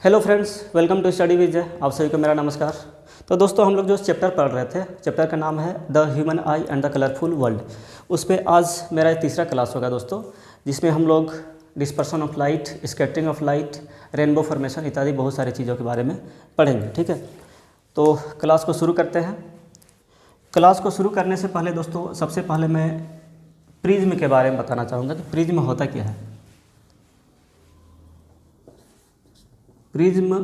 Hello friends, welcome to study with Jay. आप सभी को मेरा नमस्कार। तो दोस्तों, हम लोग जो चैप्टर पढ़ रहे थे, चैप्टर का नाम है the human I and the colourful world. उस पर आज मेरा तीसरा क्लास होगा दोस्तों, जिसमें हम लोग dispersion of light, scattering of light, rainbow formation इत्यादि बहुत सारी चीज़ों के बारे में पढ़ेंगे। ठीक है, तो क्लास को शुरू करते हैं। क्लास को शुरू करने से पहले दोस्तों, सबसे पहले मैं प्रिज्म के बारे में बताना चाहूँगा कि प्रिज्म होता क्या है। प्रिज्म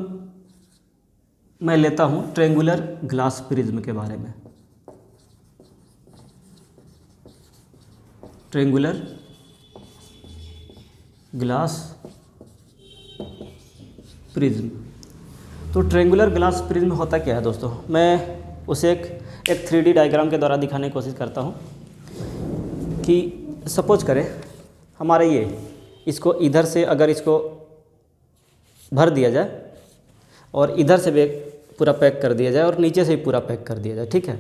मैं लेता हूँ ट्रेंगुलर ग्लास प्रिज्म के बारे में। Triangular glass prism. तो ट्रेंगुलर ग्लास प्रिज्म होता क्या है दोस्तों, मैं उसे एक 3D डायग्राम के द्वारा दिखाने की कोशिश करता हूँ कि सपोज करें हमारे इसको इधर से अगर इसको भर दिया जाए और इधर से भी पूरा पैक कर दिया जाए और नीचे से भी पूरा पैक कर दिया जाए। ठीक है,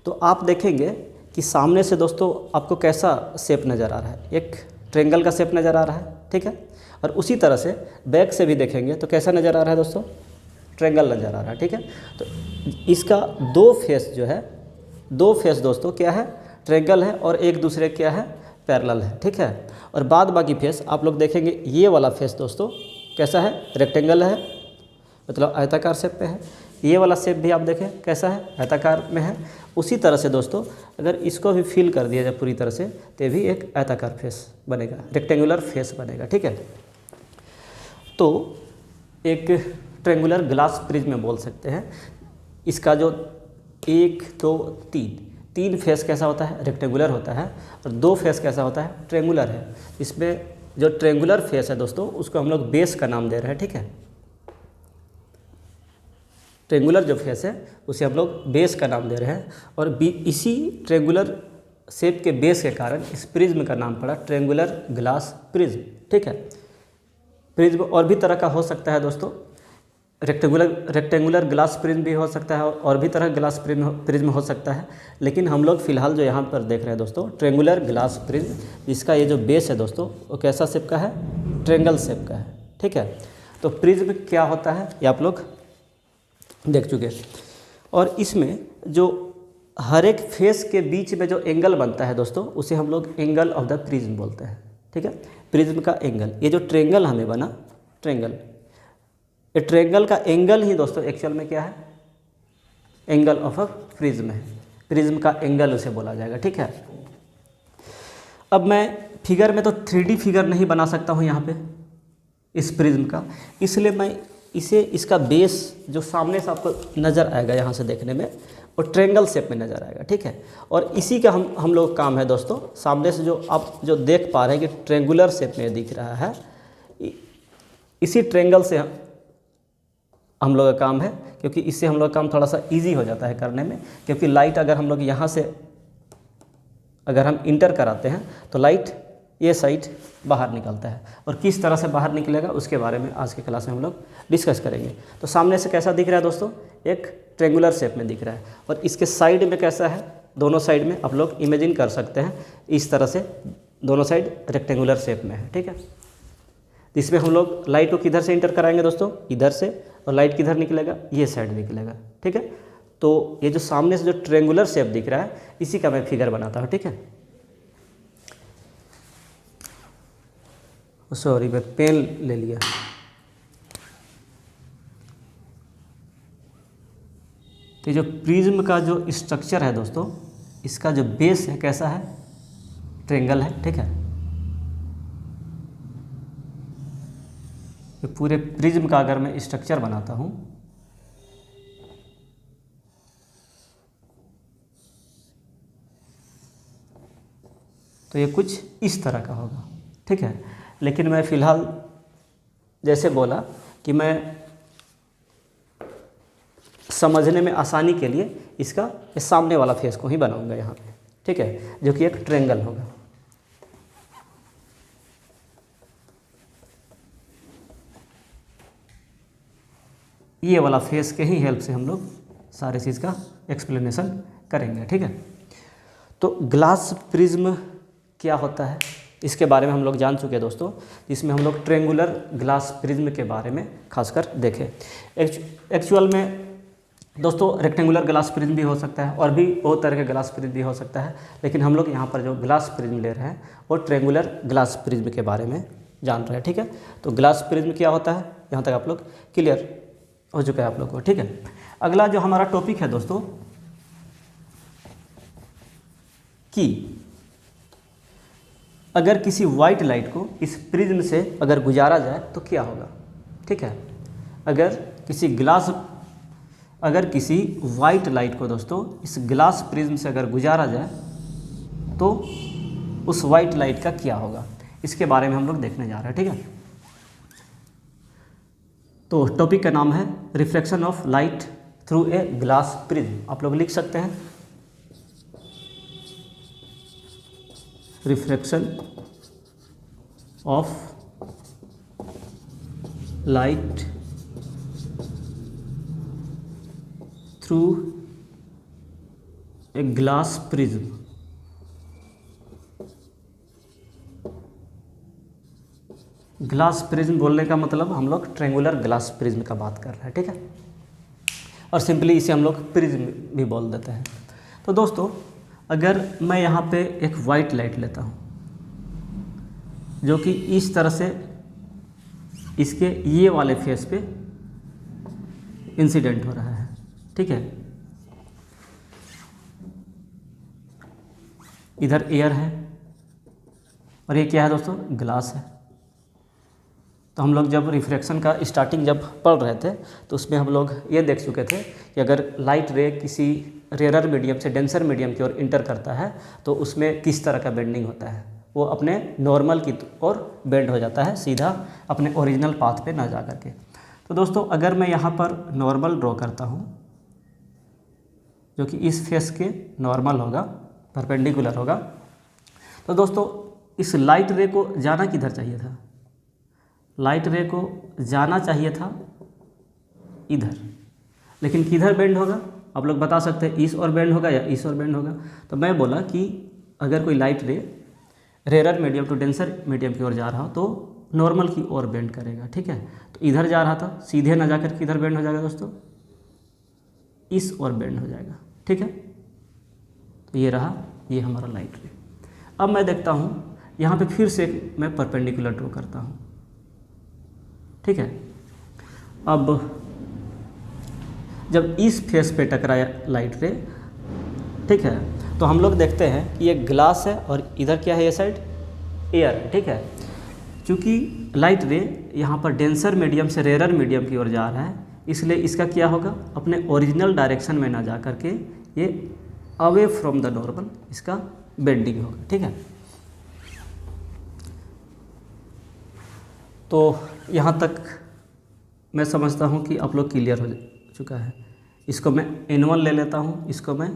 तो आप देखेंगे कि सामने से दोस्तों आपको कैसा शेप नज़र आ रहा है, एक ट्रेंगल का शेप नज़र आ रहा है। ठीक है, और उसी तरह से बैक से भी देखेंगे तो कैसा नज़र आ रहा है दोस्तों, ट्रेंगल नज़र आ रहा है। ठीक है, तो इसका दो फेस जो है, दो फेस दोस्तों क्या है, ट्रेंगल है, और एक दूसरे क्या है, पैरेलल है। ठीक है, और बाद बाकी फेस आप लोग देखेंगे, ये वाला फेस दोस्तों कैसा है, रेक्टेंगल है, मतलब आयताकार शेप पे है। ये वाला शेप भी आप देखें कैसा है, आयताकार में है। उसी तरह से दोस्तों अगर इसको भी फिल कर दिया जाए पूरी तरह से तो भी एक आयताकार फेस बनेगा, रेक्टेंगुलर फेस बनेगा। ठीक है, तो एक ट्रेंगुलर ग्लास प्रिज्म में बोल सकते हैं। इसका जो 1 2 3 फेस कैसा होता है, रेक्टेंगुलर होता है, और 2 फेस कैसा होता है, ट्रेंगुलर है। इसमें जो ट्रेंगुलर फेस है दोस्तों उसको हम लोग बेस का नाम दे रहे हैं। ठीक है, ट्रेंगुलर जो फेस है उसे हम लोग बेस का नाम दे रहे हैं, और इसी ट्रेंगुलर शेप के बेस के कारण इस प्रिज्म का नाम पड़ा ट्रेंगुलर ग्लास प्रिज्म। ठीक है, प्रिज्म और भी तरह का हो सकता है दोस्तों, रेक्टेंगुलर ग्लास प्रिज्म भी हो सकता है और भी तरह ग्लास प्रिज्म हो सकता है, लेकिन हम लोग फिलहाल जो यहाँ पर देख रहे हैं दोस्तों ट्रेंगुलर ग्लास प्रिज्म, इसका ये जो बेस है दोस्तों वो कैसा शेप का है, ट्रेंगल शेप का है। ठीक है, तो प्रिज्म क्या होता है ये आप लोग देख चुके हैं, और इसमें जो हर एक फेस के बीच में जो एंगल बनता है दोस्तों उसे हम लोग एंगल ऑफ द प्रिज्म बोलते हैं। ठीक है, प्रिज्म का एंगल, ये जो ट्रेंगल हमें बना, ट्रेंगल, ये ट्रेंगल का एंगल ही दोस्तों एक्चुअल में क्या है, एंगल ऑफ अ प्रिज्म है। प्रिज्म का एंगल उसे बोला जाएगा। ठीक है, अब मैं फिगर में तो 3D फिगर नहीं बना सकता हूँ यहाँ पे इस प्रिज्म का, इसलिए मैं इसका बेस जो सामने से आपको नज़र आएगा यहाँ से देखने में, और ट्रेंगल शेप में नज़र आएगा। ठीक है, और इसी का हम लोग काम है दोस्तों, सामने से जो आप जो देख पा रहे हैं कि ट्रेंगुलर शेप में दिख रहा है, इसी ट्रेंगल से हम लोग का काम है, क्योंकि इससे हम लोग का काम थोड़ा सा इजी हो जाता है करने में, क्योंकि लाइट अगर हम लोग यहाँ से अगर हम इंटर कराते हैं तो लाइट ये साइड बाहर निकलता है, और किस तरह से बाहर निकलेगा उसके बारे में आज के क्लास में हम लोग डिस्कस करेंगे। तो सामने से कैसा दिख रहा है दोस्तों, एक ट्रेंगुलर शेप में दिख रहा है, और इसके साइड में कैसा है, दोनों साइड में आप लोग इमेजिन कर सकते हैं इस तरह से दोनों साइड रेक्टेंगुलर शेप में है। ठीक है, इसमें हम लोग लाइट को किधर से इंटर कराएंगे दोस्तों, इधर से, और लाइट किधर निकलेगा, ये साइड निकलेगा। ठीक है, तो ये जो सामने से जो ट्रेंगुलर शेप दिख रहा है इसी का मैं फिगर बनाता हूँ। ठीक है, सॉरी मैं पेन ले लिया। ये जो प्रिज्म का जो स्ट्रक्चर है दोस्तों, इसका जो बेस है कैसा है, ट्रेंगल है। ठीक है, ये पूरे प्रिज्म का अगर मैं स्ट्रक्चर बनाता हूँ तो ये कुछ इस तरह का होगा। ठीक है, लेकिन मैं फ़िलहाल जैसे बोला कि मैं समझने में आसानी के लिए इसका ये सामने वाला फेस को ही बनाऊंगा यहाँ पे। ठीक है, जो कि एक ट्रेंगल होगा। ये वाला फेस के ही हेल्प से हम लोग सारे चीज़ का एक्सप्लेनेशन करेंगे। ठीक है, तो ग्लास प्रिज्म क्या होता है इसके बारे में हम लोग जान चुके हैं दोस्तों, जिसमें हम लोग ट्रेंगुलर ग्लास प्रिज्म के बारे में खासकर देखें। एक्चुअल में दोस्तों रेक्टेंगुलर ग्लास प्रिज्म भी हो सकता है और भी बहुत तरह के ग्लास प्रिज्म भी हो सकता है, लेकिन हम लोग यहाँ पर जो ग्लास प्रिज्म ले रहे हैं वो ट्रेंगुलर ग्लास प्रिज्म के बारे में जान रहे हैं। ठीक है, तो ग्लास प्रिज्म क्या होता है यहाँ तक आप लोग क्लियर हो चुका है आप लोग को। ठीक है, अगला जो हमारा टॉपिक है दोस्तों कि अगर किसी वाइट लाइट को इस प्रिज्म से अगर गुजारा जाए तो क्या होगा। ठीक है, अगर किसी वाइट लाइट को दोस्तों इस ग्लास प्रिज्म से अगर गुजारा जाए तो उस वाइट लाइट का क्या होगा, इसके बारे में हम लोग देखने जा रहे हैं। ठीक है, तो टॉपिक का नाम है reflection of light through a glass prism. आप लोग लिख सकते हैं reflection of light through a glass prism. Glass prism बोलने का मतलब हम लोग ट्रेंगुलर ग्लास प्रिज्म का बात कर रहे हैं। ठीक है, और सिंपली इसे हम लोग प्रिज्म भी बोल देते हैं। तो दोस्तों अगर मैं यहाँ पे एक वाइट लाइट लेता हूँ जो कि इस तरह से इसके ये वाले फेस पे इंसिडेंट हो रहा है। ठीक है, इधर एयर है और ये क्या है दोस्तों, ग्लास है। तो हम लोग जब रिफ्रैक्शन का स्टार्टिंग जब पढ़ रहे थे तो उसमें हम लोग ये देख चुके थे कि अगर लाइट रे किसी रेयर मीडियम से डेंसर मीडियम की ओर इंटर करता है तो उसमें किस तरह का बेंडिंग होता है, वो अपने नॉर्मल की ओर बेंड हो जाता है, सीधा अपने ओरिजिनल पाथ पे ना जा करके। तो दोस्तों अगर मैं यहाँ पर नॉर्मल ड्रॉ करता हूँ जो कि इस फेस के नॉर्मल होगा, परपेंडिकुलर होगा, तो दोस्तों इस लाइट रे को जाना किधर चाहिए था, लाइट रे को जाना चाहिए था इधर, लेकिन किधर बेंड होगा आप लोग बता सकते हैं, इस और बेंड होगा या इस और बेंड होगा। तो मैं बोला कि अगर कोई light ray rarer medium to denser medium की ओर जा रहा हो तो नॉर्मल की ओर बेंड करेगा। ठीक है, तो इधर जा रहा था, सीधे ना जाकर किधर बेंड हो जाएगा दोस्तों, इस ओर बेंड हो जाएगा। ठीक है, तो ये रहा, ये हमारा लाइट रे। अब मैं देखता हूँ यहाँ पे फिर से मैं परपेंडिकुलर ड्रॉ करता हूँ। ठीक है, अब जब इस फेस पे टकराया लाइट रे, ठीक है, तो हम लोग देखते हैं कि ये ग्लास है और इधर क्या है, ये साइड एयर है। ठीक है, क्योंकि लाइट रे यहाँ पर डेंसर मीडियम से रेयर मीडियम की ओर जा रहा है, इसलिए इसका क्या होगा, अपने ओरिजिनल डायरेक्शन में ना जा करके ये अवे फ्रॉम द नॉर्मल इसका बेंडिंग होगा। ठीक है, तो यहाँ तक मैं समझता हूँ कि आप लोग क्लियर हो चुका है। इसको मैं N1 ले लेता हूँ, इसको मैं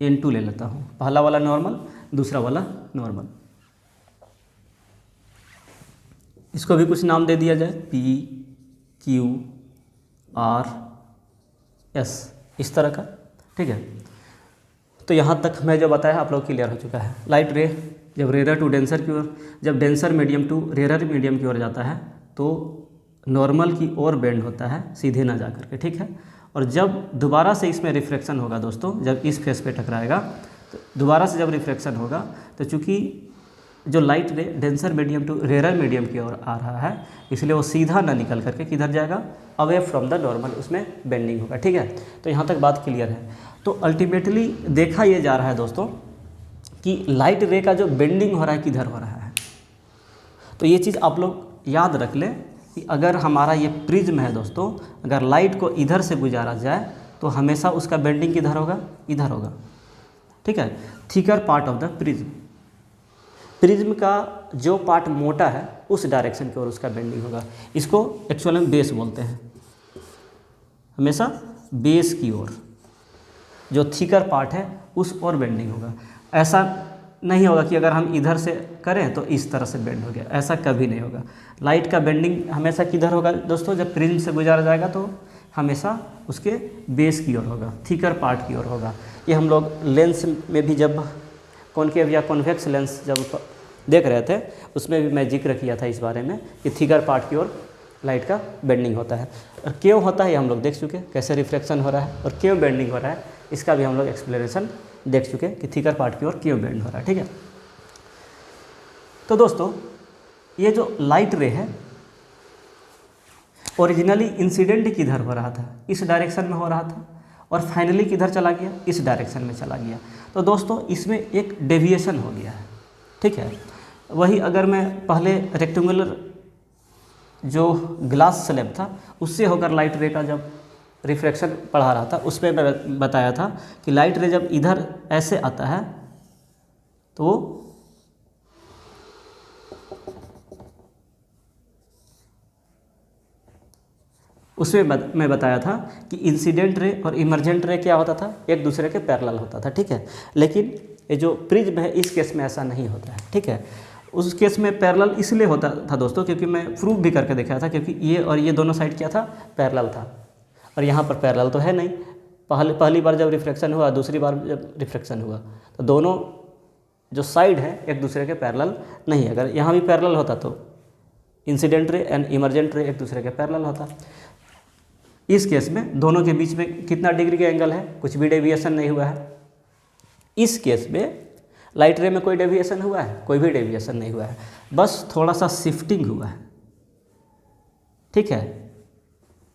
N2 ले लेता हूँ, पहला वाला नॉर्मल, दूसरा वाला नॉर्मल। इसको भी कुछ नाम दे दिया जाए, P, Q, R, S, इस तरह का। ठीक है, तो यहाँ तक मैं जो बताया आप लोग क्लियर हो चुका है। लाइट रे जब रेयर टू डेंसर की ओर, जब denser medium to rare medium की ओर जाता है तो नॉर्मल की ओर बेंड होता है, सीधे ना जा करके। ठीक है, और जब दोबारा से इसमें रिफ्लेक्शन होगा दोस्तों, जब इस फेस पे टकराएगा तो दोबारा से जब रिफ्लेक्शन होगा तो चूँकि जो light ray denser medium to rare medium की ओर आ रहा है, इसलिए वो सीधा ना निकल करके किधर जाएगा, अवे फ्रॉम द नॉर्मल, उसमें बेंडिंग होगा। ठीक है, तो यहाँ तक बात क्लियर है। तो अल्टीमेटली देखा ये जा रहा है दोस्तों कि लाइट रे का जो बेंडिंग हो रहा है किधर हो रहा है। तो ये चीज़ आप लोग याद रख लें कि अगर हमारा ये प्रिज्म है दोस्तों, अगर लाइट को इधर से गुजारा जाए तो हमेशा उसका बेंडिंग किधर होगा, इधर होगा। ठीक है, thicker part of the prism, prism का जो पार्ट मोटा है उस डायरेक्शन की ओर उसका बेंडिंग होगा। इसको एक्चुअल में बेस बोलते हैं, हमेशा बेस की ओर जो थिकर पार्ट है उस ओर बेंडिंग होगा। ऐसा नहीं होगा कि अगर हम इधर से करें तो इस तरह से बेंड हो गया, ऐसा कभी नहीं होगा। लाइट का बेंडिंग हमेशा किधर होगा दोस्तों, जब प्रिज्म से गुजारा जाएगा तो हमेशा उसके बेस की ओर होगा, थिकर पार्ट की ओर होगा। ये हम लोग लेंस में भी जब कॉनकेव या कॉन्वेक्स लेंस जब देख रहे थे, उसमें भी मैं जिक्र किया था इस बारे में कि थिकर पार्ट की ओर लाइट का बेंडिंग होता है। और क्यों होता है ये हम लोग देख चुके, कैसे रिफ्लेक्शन हो रहा है और क्यों बेंडिंग हो रहा है, इसका भी हम लोग एक्सप्लेनेशन देख चुके कि थिकर पार्ट की ओर क्यों बेंड हो रहा है। ठीक है, तो दोस्तों ये जो लाइट रे है ओरिजिनली इंसिडेंट किधर हो रहा था, इस डायरेक्शन में हो रहा था, और फाइनली किधर चला गया, इस डायरेक्शन में चला गया। तो दोस्तों इसमें एक डेविएशन हो गया है। ठीक है, वही अगर मैं पहले रेक्टेंगुलर जो ग्लास स्लैब था उससे होकर लाइट रे का जब रिफ्लेक्शन पढ़ा रहा था, उस पर मैं बताया था कि लाइट रे जब इधर ऐसे आता है तो उसमें मैं बताया था कि इंसिडेंट रे और इमरजेंट रे क्या होता था, एक दूसरे के पैरेलल होता था। ठीक है, लेकिन ये जो प्रिज्म है इस केस में ऐसा नहीं होता है। ठीक है, उस केस में पैरेलल इसलिए होता था दोस्तों क्योंकि मैं प्रूफ भी करके दिखाया था, क्योंकि ये और ये दोनों साइड क्या था, पैरेलल था, और यहाँ पर पैरेलल तो है नहीं। पहली बार जब रिफ्लेक्शन हुआ, दूसरी बार जब रिफ्लेक्शन हुआ, तो दोनों जो साइड है एक दूसरे के पैरेलल नहीं है। अगर यहाँ भी पैरेलल होता तो incident ray and emergent ray एक दूसरे के पैरेलल होता। इस केस में दोनों के बीच में कितना डिग्री का एंगल है, कुछ भी डेविएशन नहीं हुआ है। इस केस में लाइट रे में कोई डेविएशन हुआ है, कोई भी डेविएशन नहीं हुआ है, बस थोड़ा सा शिफ्टिंग हुआ है। ठीक है,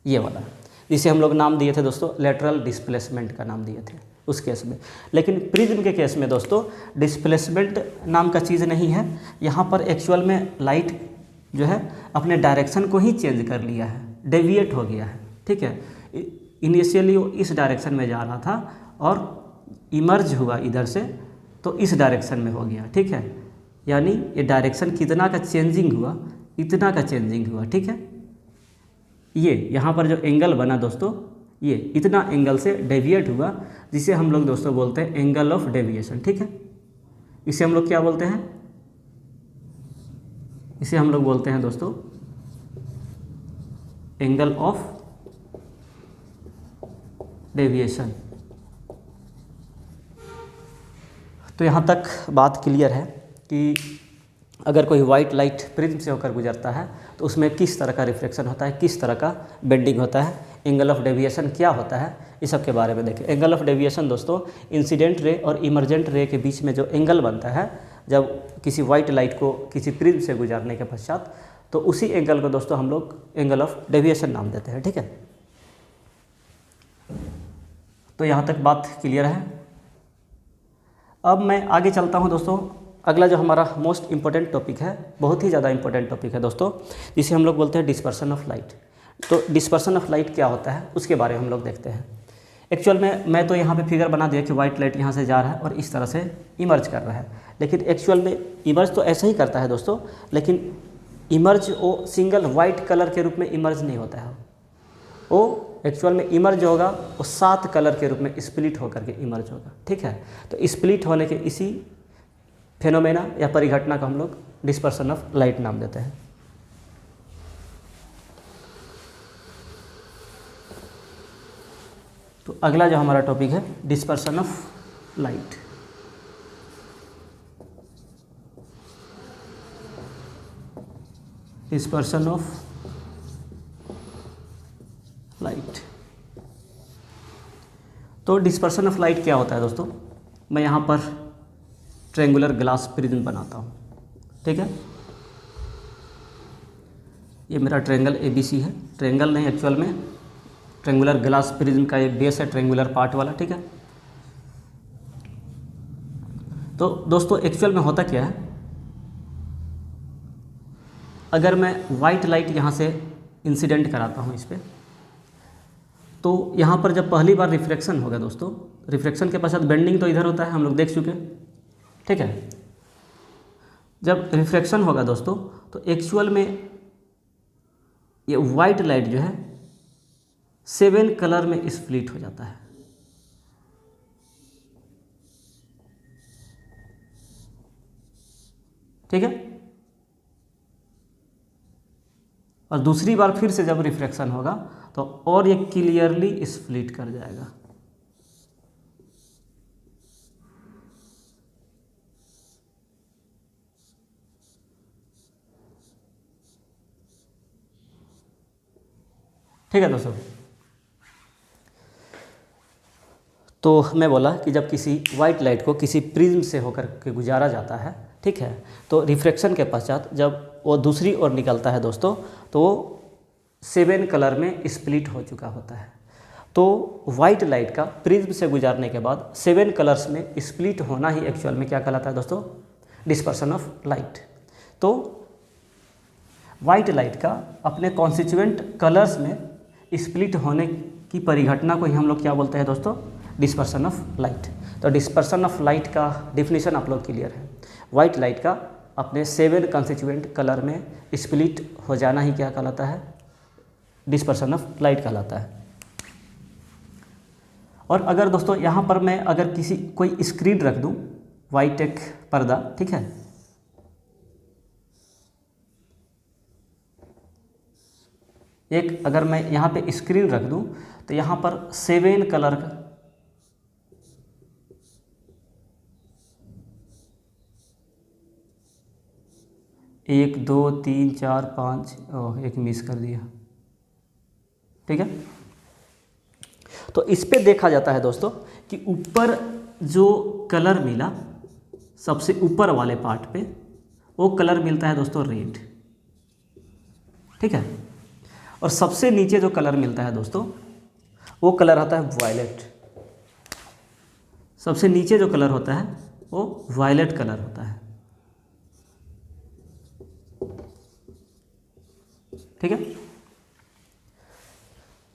ये वाला जिसे हम लोग नाम दिए थे दोस्तों लेटरल डिस्प्लेसमेंट का नाम दिए थे उस केस में। लेकिन प्रिज्म के केस में दोस्तों डिस्प्लेसमेंट नाम का चीज़ नहीं है। यहाँ पर एक्चुअल में लाइट जो है अपने डायरेक्शन को ही चेंज कर लिया है, डेविएट हो गया है। ठीक है, इनिशियली वो इस डायरेक्शन में जा रहा था और इमर्ज हुआ इधर से तो इस डायरेक्शन में हो गया। ठीक है, यानी ये डायरेक्शन कितना का चेंजिंग हुआ, इतना का चेंजिंग हुआ। ठीक है, ये यहाँ पर जो एंगल बना दोस्तों, ये इतना एंगल से डेविएट हुआ, जिसे हम लोग दोस्तों बोलते हैं एंगल ऑफ डेविएशन। ठीक है, इसे हम लोग क्या बोलते हैं, इसे हम लोग बोलते हैं दोस्तों एंगल ऑफ डेविएशन। तो यहाँ तक बात क्लियर है कि अगर कोई वाइट लाइट प्रिज्म से होकर गुजरता है तो उसमें किस तरह का रिफ्लेक्शन होता है, किस तरह का बेंडिंग होता है, एंगल ऑफ डेविएशन क्या होता है, इस सब के बारे में देखें। एंगल ऑफ डेविएशन दोस्तों इंसिडेंट रे और इमरजेंट रे के बीच में जो एंगल बनता है जब किसी वाइट लाइट को किसी प्रिज्म से गुजरने के पश्चात, तो उसी एंगल को दोस्तों हम लोग एंगल ऑफ डेविएशन नाम देते हैं। ठीक है, तो यहाँ तक बात क्लियर है। अब मैं आगे चलता हूँ दोस्तों। अगला जो हमारा मोस्ट इम्पोर्टेंट टॉपिक है, बहुत ही ज़्यादा इम्पोर्टेंट टॉपिक है दोस्तों, जिसे हम लोग बोलते हैं डिस्पर्सन ऑफ लाइट। तो डिस्पर्सन ऑफ लाइट क्या होता है उसके बारे में हम लोग देखते हैं। एक्चुअल में मैं तो यहाँ पे फिगर बना दिया कि वाइट लाइट यहाँ से जा रहा है और इस तरह से इमर्ज कर रहा है, लेकिन एक्चुअल में इमर्ज तो ऐसे ही करता है दोस्तों, लेकिन इमर्ज वो सिंगल वाइट कलर के रूप में इमर्ज नहीं होता है। वो एक्चुअल में इमर्ज होगा वो 7 कलर के रूप में स्प्लिट होकर के इमर्ज होगा। ठीक है, तो स्प्लिट होने के इसी फेनोमेना या परिघटना को हम लोग डिस्पर्सन ऑफ लाइट नाम देते हैं। तो अगला जो हमारा टॉपिक है dispersion of light. Dispersion of light. तो डिस्पर्सन ऑफ लाइट क्या होता है दोस्तों, मैं यहाँ पर ट्रायंगुलर ग्लास प्रिज्म बनाता हूँ। ठीक है, ये मेरा ट्रायंगल ABC है, ट्रायंगल नहीं एक्चुअल में ट्रायंगुलर ग्लास प्रिज्म का एक बेस है ट्रायंगुलर पार्ट वाला। ठीक है, तो दोस्तों एक्चुअल में होता क्या है, अगर मैं वाइट लाइट यहाँ से इंसिडेंट कराता हूँ इस पर, तो यहाँ पर जब पहली बार रिफ्लेक्शन होगा दोस्तों, रिफ्लेक्शन के पश्चात बेंडिंग तो इधर होता है, हम लोग देख चुके। ठीक है, जब रिफ्लेक्शन होगा दोस्तों तो एक्चुअल में ये वाइट लाइट जो है 7 कलर में स्प्लिट हो जाता है। ठीक है, और दूसरी बार फिर से जब रिफ्लेक्शन होगा तो और ये क्लियरली स्प्लिट कर जाएगा। ठीक है दोस्तों। तो मैं बोला कि जब किसी वाइट लाइट को किसी प्रिज्म से होकर के गुजारा जाता है, ठीक है, तो रिफ्रैक्शन के पश्चात जब वो दूसरी ओर निकलता है दोस्तों, तो वो 7 कलर में स्प्लिट हो चुका होता है। तो वाइट लाइट का प्रिज्म से गुजारने के बाद 7 कलर्स में स्प्लिट होना ही एक्चुअल में क्या कहलाता है दोस्तों? Dispersion of light. तो वाइट लाइट का अपने कॉन्स्टिट्यूएंट कलर्स में स्प्लिट होने की परिघटना को ही हम लोग क्या बोलते हैं दोस्तों? Dispersion of light. तो डिस्पर्सन ऑफ लाइट का डिफिनीशन आप लोग क्लियर है। वाइट लाइट का अपने 7 कॉन्स्टिट्यूएंट कलर में स्प्लिट हो जाना ही क्या कहलाता है? डिस्पर्सन ऑफ लाइट कहलाता है। और अगर दोस्तों यहाँ पर मैं अगर कोई स्क्रीन रख दूँ, वाइट एक पर्दा, ठीक है, एक अगर मैं यहाँ पे स्क्रीन रख दूँ तो यहाँ पर 7 कलर का 1 2 3 4 5 एक मिस कर दिया, ठीक है। तो इस पे देखा जाता है दोस्तों कि ऊपर जो कलर मिला सबसे ऊपर वाले पार्ट पे, वो कलर मिलता है दोस्तों रेड, ठीक है। और सबसे नीचे जो कलर मिलता है दोस्तों वो कलर आता है वायलेट। सबसे नीचे जो कलर होता है वो वायलेट कलर होता है, ठीक है।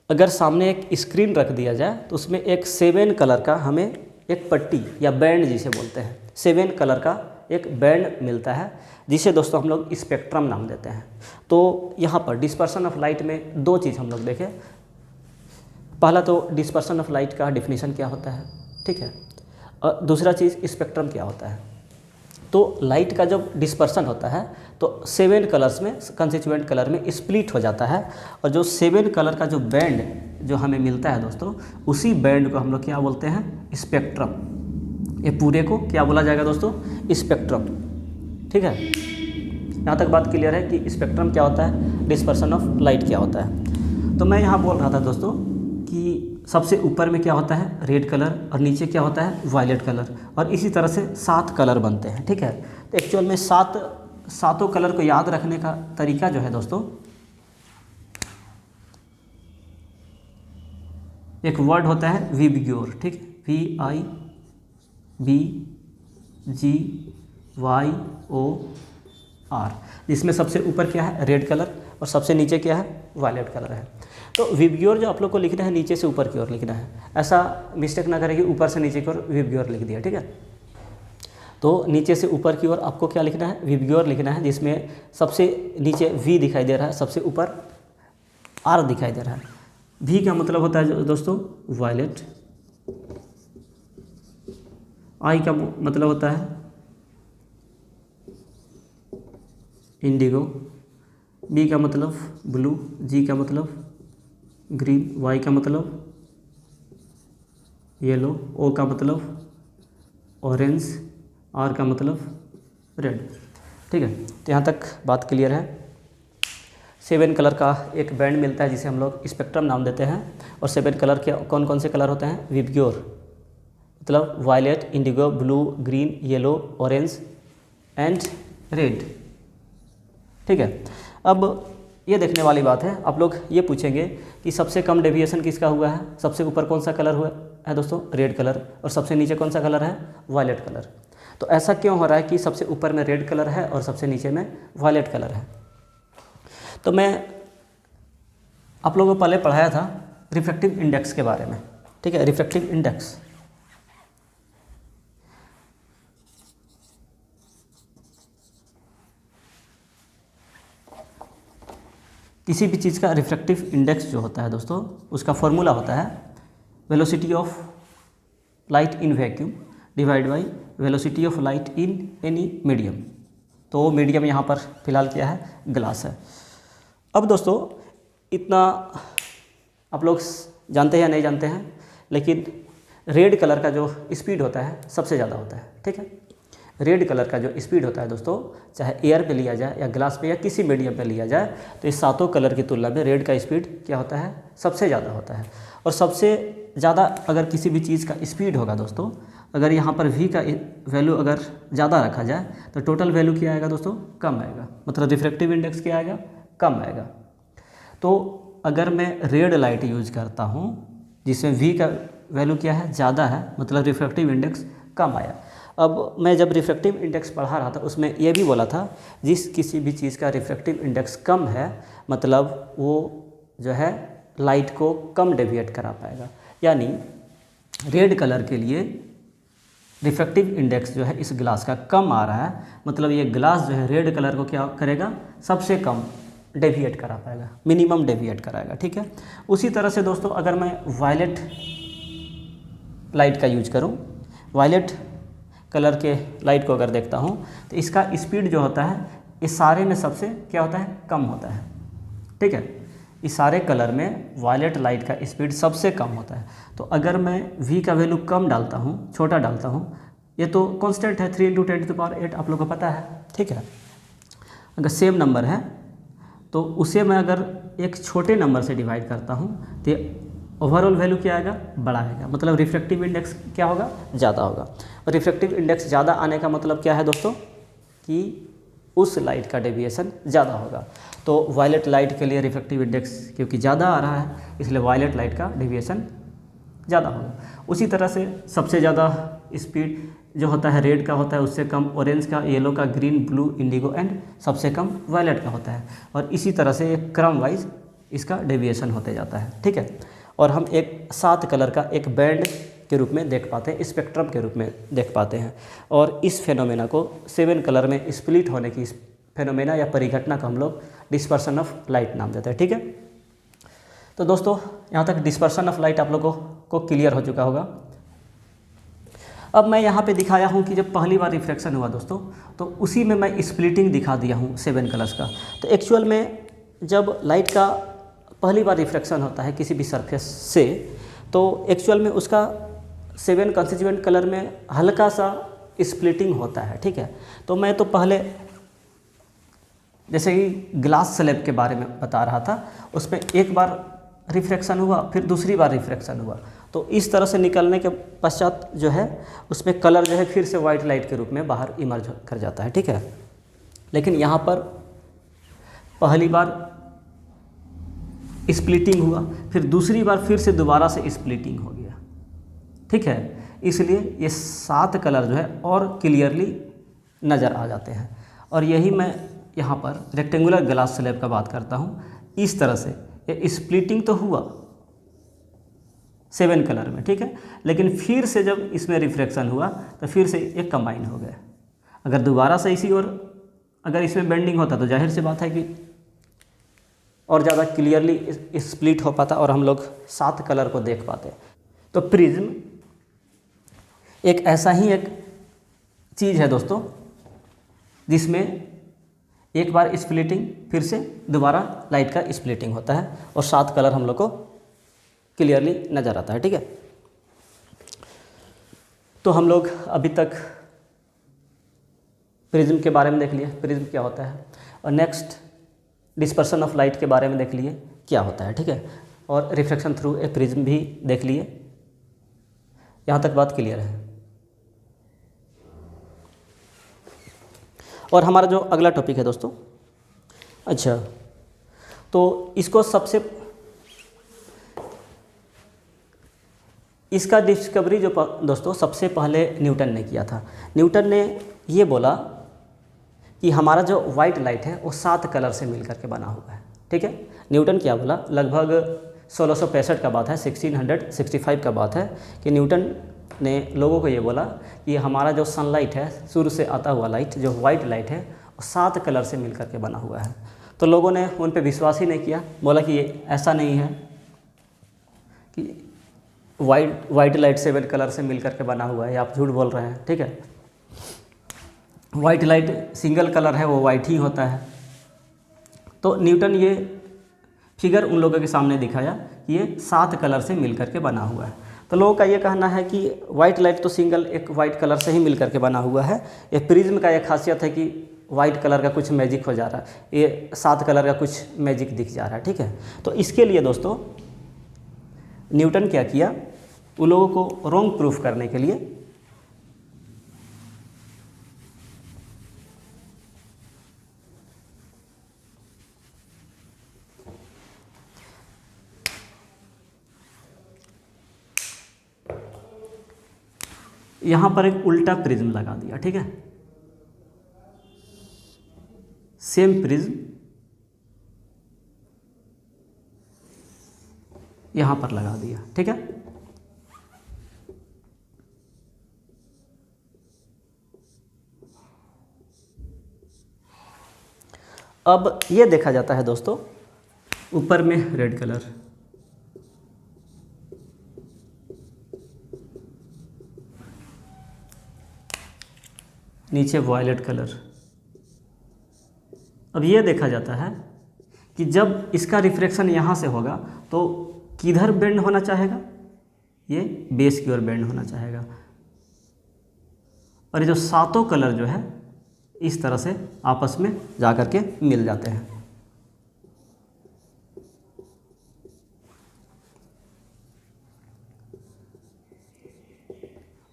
अगर सामने एक स्क्रीन रख दिया जाए तो उसमें एक 7 कलर का हमें एक पट्टी या बैंड जिसे बोलते हैं, 7 कलर का एक बैंड मिलता है, जिसे दोस्तों हम लोग स्पेक्ट्रम नाम देते हैं। तो यहाँ पर डिस्पर्सन ऑफ लाइट में 2 चीज़ हम लोग देखें। पहला तो डिस्पर्सन ऑफ लाइट का डिफिनीशन क्या होता है, ठीक है, और दूसरा चीज़ स्पेक्ट्रम क्या होता है। तो लाइट का जब डिस्पर्सन होता है तो 7 कलर्स में कंस्टिट्यूएंट कलर में स्प्लिट हो जाता है, और जो 7 कलर का जो बैंड जो हमें मिलता है दोस्तों, उसी बैंड को हम लोग क्या बोलते हैं? स्पेक्ट्रम। ये पूरे को क्या बोला जाएगा दोस्तों? स्पेक्ट्रम, ठीक है। यहाँ तक बात क्लियर है कि स्पेक्ट्रम क्या होता है, डिस्पर्सन ऑफ लाइट क्या होता है। तो मैं यहाँ बोल रहा था दोस्तों कि सबसे ऊपर में क्या होता है? रेड कलर, और नीचे क्या होता है? वायलेट कलर, और इसी तरह से 7 कलर बनते हैं, ठीक है। तो एक्चुअल में सातों कलर को याद रखने का तरीका जो है दोस्तों, एक वर्ड होता है विबग्योर, ठीक है, VIBGYOR, जिसमें सबसे ऊपर क्या है? रेड कलर, और सबसे नीचे क्या है? वायलेट कलर है। तो विबग्योर जो आप लोग को लिखना है नीचे से ऊपर की ओर लिखना है, ऐसा मिस्टेक ना करें कि ऊपर से नीचे की ओर विबग्योर लिख दिया, ठीक है। तो नीचे से ऊपर की ओर आपको क्या लिखना है? विबग्योर लिखना है, जिसमें सबसे नीचे V दिखाई दे रहा है, सबसे ऊपर R दिखाई दे रहा है। V का मतलब होता है दोस्तों वायलेट, I का मतलब होता है इंडिगो, B का मतलब ब्लू, G का मतलब ग्रीन, Y का मतलब येलो, O का मतलब ऑरेंज, R का मतलब रेड, ठीक है। तो यहाँ तक बात क्लियर है। 7 कलर का एक बैंड मिलता है जिसे हम लोग स्पेक्ट्रम नाम देते हैं, और 7 कलर के कौन कौन से कलर होते हैं? विबग्योर मतलब violet, indigo, blue, green, yellow, orange and red, ठीक है। अब ये देखने वाली बात है, आप लोग ये पूछेंगे कि सबसे कम डेविएशन किसका हुआ है? सबसे ऊपर कौन सा कलर हुआ है दोस्तों? रेड कलर, और सबसे नीचे कौन सा कलर है? Violet colour. तो ऐसा क्यों हो रहा है कि सबसे ऊपर में रेड कलर है और सबसे नीचे में वायलेट कलर है? तो मैं आप लोगों को पहले पढ़ाया था रिफ्रैक्टिव इंडेक्स के बारे में, ठीक है। रिफ्रैक्टिव इंडेक्स किसी भी चीज़ का रिफ्रैक्टिव इंडेक्स जो होता है दोस्तों, उसका फॉर्मूला होता है velocity of light in vacuum divide by velocity of light in any medium. तो वो मीडियम यहाँ पर फिलहाल क्या है? ग्लास है। अब दोस्तों इतना आप लोग जानते हैं या नहीं जानते हैं, लेकिन रेड कलर का जो स्पीड होता है सबसे ज़्यादा होता है, ठीक है। रेड कलर का जो स्पीड होता है दोस्तों, चाहे एयर पे लिया जाए या ग्लास पे या किसी मीडियम पे लिया जाए, तो इस सातों कलर की तुलना में रेड का स्पीड क्या होता है, सबसे ज़्यादा होता है। और सबसे ज़्यादा अगर किसी भी चीज़ का स्पीड होगा दोस्तों, अगर यहाँ पर v का वैल्यू अगर ज़्यादा रखा जाए तो टोटल वैल्यू क्या आएगा दोस्तों, कम आएगा, मतलब रिफ्रैक्टिव इंडेक्स क्या आएगा, कम आएगा। तो अगर मैं रेड लाइट यूज करता हूँ जिसमें v का वैल्यू क्या है, ज़्यादा है, मतलब रिफ्रैक्टिव इंडेक्स कम आया। अब मैं जब रिफ्रैक्टिव इंडेक्स पढ़ा रहा था उसमें ये भी बोला था, जिस किसी भी चीज़ का रिफ्रैक्टिव इंडेक्स कम है मतलब वो जो है लाइट को कम डेविएट करा पाएगा। यानी रेड कलर के लिए रिफ्रैक्टिव इंडेक्स जो है इस ग्लास का कम आ रहा है, मतलब ये ग्लास जो है रेड कलर को क्या करेगा, सबसे कम डेविएट करा पाएगा, मिनिमम डेविएट कराएगा। ठीक है। उसी तरह से दोस्तों अगर मैं वायलेट लाइट का यूज करूं, वायलेट कलर के लाइट को अगर देखता हूं तो इसका स्पीड जो होता है इस सारे में सबसे क्या होता है, कम होता है। ठीक है। इस सारे कलर में वायलेट लाइट का स्पीड सबसे कम होता है। तो अगर मैं v का वैल्यू कम डालता हूँ, छोटा डालता हूँ, ये तो कांस्टेंट है 3 × 10⁸ आप लोगों को पता है। ठीक है। अगर सेम नंबर है तो उसे मैं अगर एक छोटे नंबर से डिवाइड करता हूँ तो ओवरऑल वैल्यू क्या आएगा, बड़ा आएगा, मतलब रिफ्रैक्टिव इंडेक्स क्या होगा, ज़्यादा होगा। और रिफ्रैक्टिव इंडेक्स ज़्यादा आने का मतलब क्या है दोस्तों, कि उस लाइट का डेविएशन ज़्यादा होगा। तो वायलेट लाइट के लिए रिफ्रैक्टिव इंडेक्स क्योंकि ज़्यादा आ रहा है इसलिए वायलेट लाइट का डेविएशन ज़्यादा होगा। उसी तरह से सबसे ज़्यादा स्पीड जो होता है रेड का होता है, उससे कम ऑरेंज का, येलो का, ग्रीन, ब्लू, इंडिगो एंड सबसे कम वायलेट का होता है। और इसी तरह से एक क्रम वाइज इसका डेविएशन होते जाता है। ठीक है। और हम एक 7 कलर का एक बैंड के रूप में देख पाते हैं, स्पेक्ट्रम के रूप में देख पाते हैं। और इस फेनोमेना को 7 कलर में स्प्लिट होने की फेनोमेना या परिघटना को हम लोग डिस्पर्सन ऑफ लाइट नाम देते हैं। ठीक है। तो दोस्तों यहाँ तक डिस्पर्सन ऑफ लाइट आप लोगों को क्लियर हो चुका होगा। अब मैं यहाँ पे दिखाया हूँ कि जब पहली बार रिफ्रैक्शन हुआ दोस्तों, तो उसी में मैं स्प्लिटिंग दिखा दिया हूँ 7 कलर्स का। तो एक्चुअल में जब लाइट का पहली बार रिफ्रैक्शन होता है किसी भी सरफेस से, तो एक्चुअल में उसका 7 कंस्टिट्यूएंट कलर में हल्का सा स्प्लिटिंग होता है। ठीक है। तो मैं तो पहले जैसे कि ग्लास स्लैब के बारे में बता रहा था, उसमें एक बार रिफ्रैक्शन हुआ, फिर दूसरी बार रिफ्रैक्शन हुआ, तो इस तरह से निकलने के पश्चात जो है उसमें कलर जो है फिर से वाइट लाइट के रूप में बाहर इमर्ज कर जाता है। ठीक है। लेकिन यहाँ पर पहली बार स्प्लिटिंग हुआ, फिर दूसरी बार फिर से दोबारा से स्प्लिटिंग हो गया। ठीक है। इसलिए ये 7 कलर जो है और क्लियरली नज़र आ जाते हैं। और यही मैं यहाँ पर रेक्टेंगुलर ग्लास स्लैब का बात करता हूँ। इस तरह से ये स्प्लिटिंग तो हुआ 7 कलर में, ठीक है, लेकिन फिर से जब इसमें रिफ्रैक्शन हुआ तो फिर से ये कंबाइन हो गया। अगर दोबारा से इसी और अगर इसमें बेंडिंग होता तो जाहिर सी बात है कि और ज़्यादा क्लियरली स्प्लिट हो पाता और हम लोग 7 कलर को देख पाते। तो प्रिज्म एक ऐसा ही एक चीज़ है दोस्तों जिसमें एक बार स्प्लिटिंग फिर से दोबारा लाइट का स्प्लिटिंग होता है और 7 कलर हम लोग को क्लियरली नज़र आता है। ठीक है। तो हम लोग अभी तक प्रिज्म के बारे में देख लिए, प्रिज्म क्या होता है, और नेक्स्ट डिस्पर्सन ऑफ लाइट के बारे में देख लिए क्या होता है। ठीक है। और रिफ्रैक्शन थ्रू ए प्रिज्म भी देख लिए। यहाँ तक बात क्लियर है। और हमारा जो अगला टॉपिक है दोस्तों, अच्छा, तो इसको इसका डिस्कवरी जो दोस्तों सबसे पहले न्यूटन ने किया था। न्यूटन ने ये बोला कि हमारा जो वाइट लाइट है वो 7 कलर से मिलकर के बना हुआ है। ठीक है। न्यूटन क्या बोला, लगभग 1665 का बात है, 1665 का बात है कि न्यूटन ने लोगों को ये बोला कि हमारा जो सनलाइट है, सूर्य से आता हुआ लाइट, जो वाइट लाइट है, वो 7 कलर से मिलकर के बना हुआ है। तो लोगों ने उन पे विश्वास ही नहीं किया, बोला कि ये ऐसा नहीं है कि वाइट लाइट 7 कलर से मिलकर के बना हुआ है, आप झूठ बोल रहे हैं। ठीक है। वाइट लाइट सिंगल कलर है, वो वाइट ही होता है। तो न्यूटन ये फिगर उन लोगों के सामने दिखाया कि ये 7 कलर से मिलकर के बना हुआ है। तो लोगों का ये कहना है कि वाइट लाइट तो सिंगल एक वाइट कलर से ही मिल करके बना हुआ है। ये प्रिज्म का एक खासियत है कि वाइट कलर का कुछ मैजिक हो जा रहा है, ये 7 कलर का कुछ मैजिक दिख जा रहा है, ठीक है। तो इसके लिए दोस्तों न्यूटन क्या किया, उन लोगों को रॉन्ग प्रूफ करने के लिए यहाँ पर एक उल्टा प्रिज्म लगा दिया, ठीक है। सेम प्रिज्म यहाँ पर लगा दिया, ठीक है। अब ये देखा जाता है दोस्तों, ऊपर में रेड कलर, नीचे वायलेट कलर। अब ये देखा जाता है कि जब इसका रिफ्लेक्शन यहाँ से होगा तो किधर बेंड होना चाहेगा, ये बेस की ओर बेंड होना चाहेगा। और ये जो 7 कलर जो है इस तरह से आपस में जा कर के मिल जाते हैं।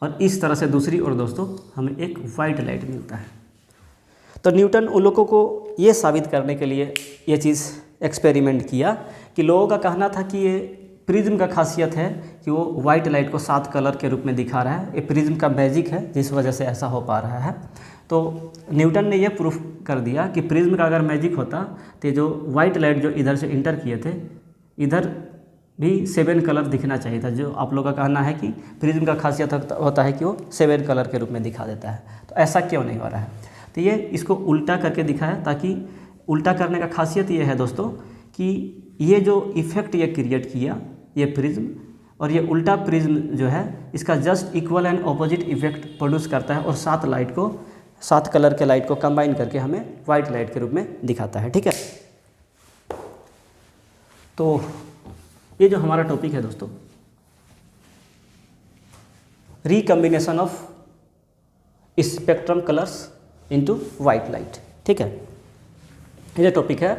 और इस तरह से दूसरी ओर दोस्तों हमें एक वाइट लाइट मिलता है। तो न्यूटन उन लोगों को ये साबित करने के लिए ये चीज़ एक्सपेरिमेंट किया कि लोगों का कहना था कि ये प्रिज्म का खासियत है कि वो वाइट लाइट को 7 कलर के रूप में दिखा रहा है, ये प्रिज्म का मैजिक है जिस वजह से ऐसा हो पा रहा है। तो न्यूटन ने यह प्रूफ कर दिया कि प्रिज्म का अगर मैजिक होता तो जो वाइट लाइट जो इधर से इंटर किए थे, इधर भी 7 कलर दिखना चाहिए था। जो आप लोगों का कहना है कि प्रिज्म का खासियत होता है कि वो 7 कलर के रूप में दिखा देता है, तो ऐसा क्यों नहीं हो रहा है। तो ये इसको उल्टा करके दिखाया, ताकि उल्टा करने का खासियत ये है दोस्तों कि ये जो इफ़ेक्ट ये क्रिएट किया ये प्रिज्म, और ये उल्टा प्रिज्म जो है इसका just equal and opposite effect produce करता है और 7 कलर के लाइट को कंबाइन करके हमें वाइट लाइट के रूप में दिखाता है, ठीक है। तो ये जो हमारा टॉपिक है दोस्तों, recombination of spectrum colours into white light, ठीक है। ये टॉपिक है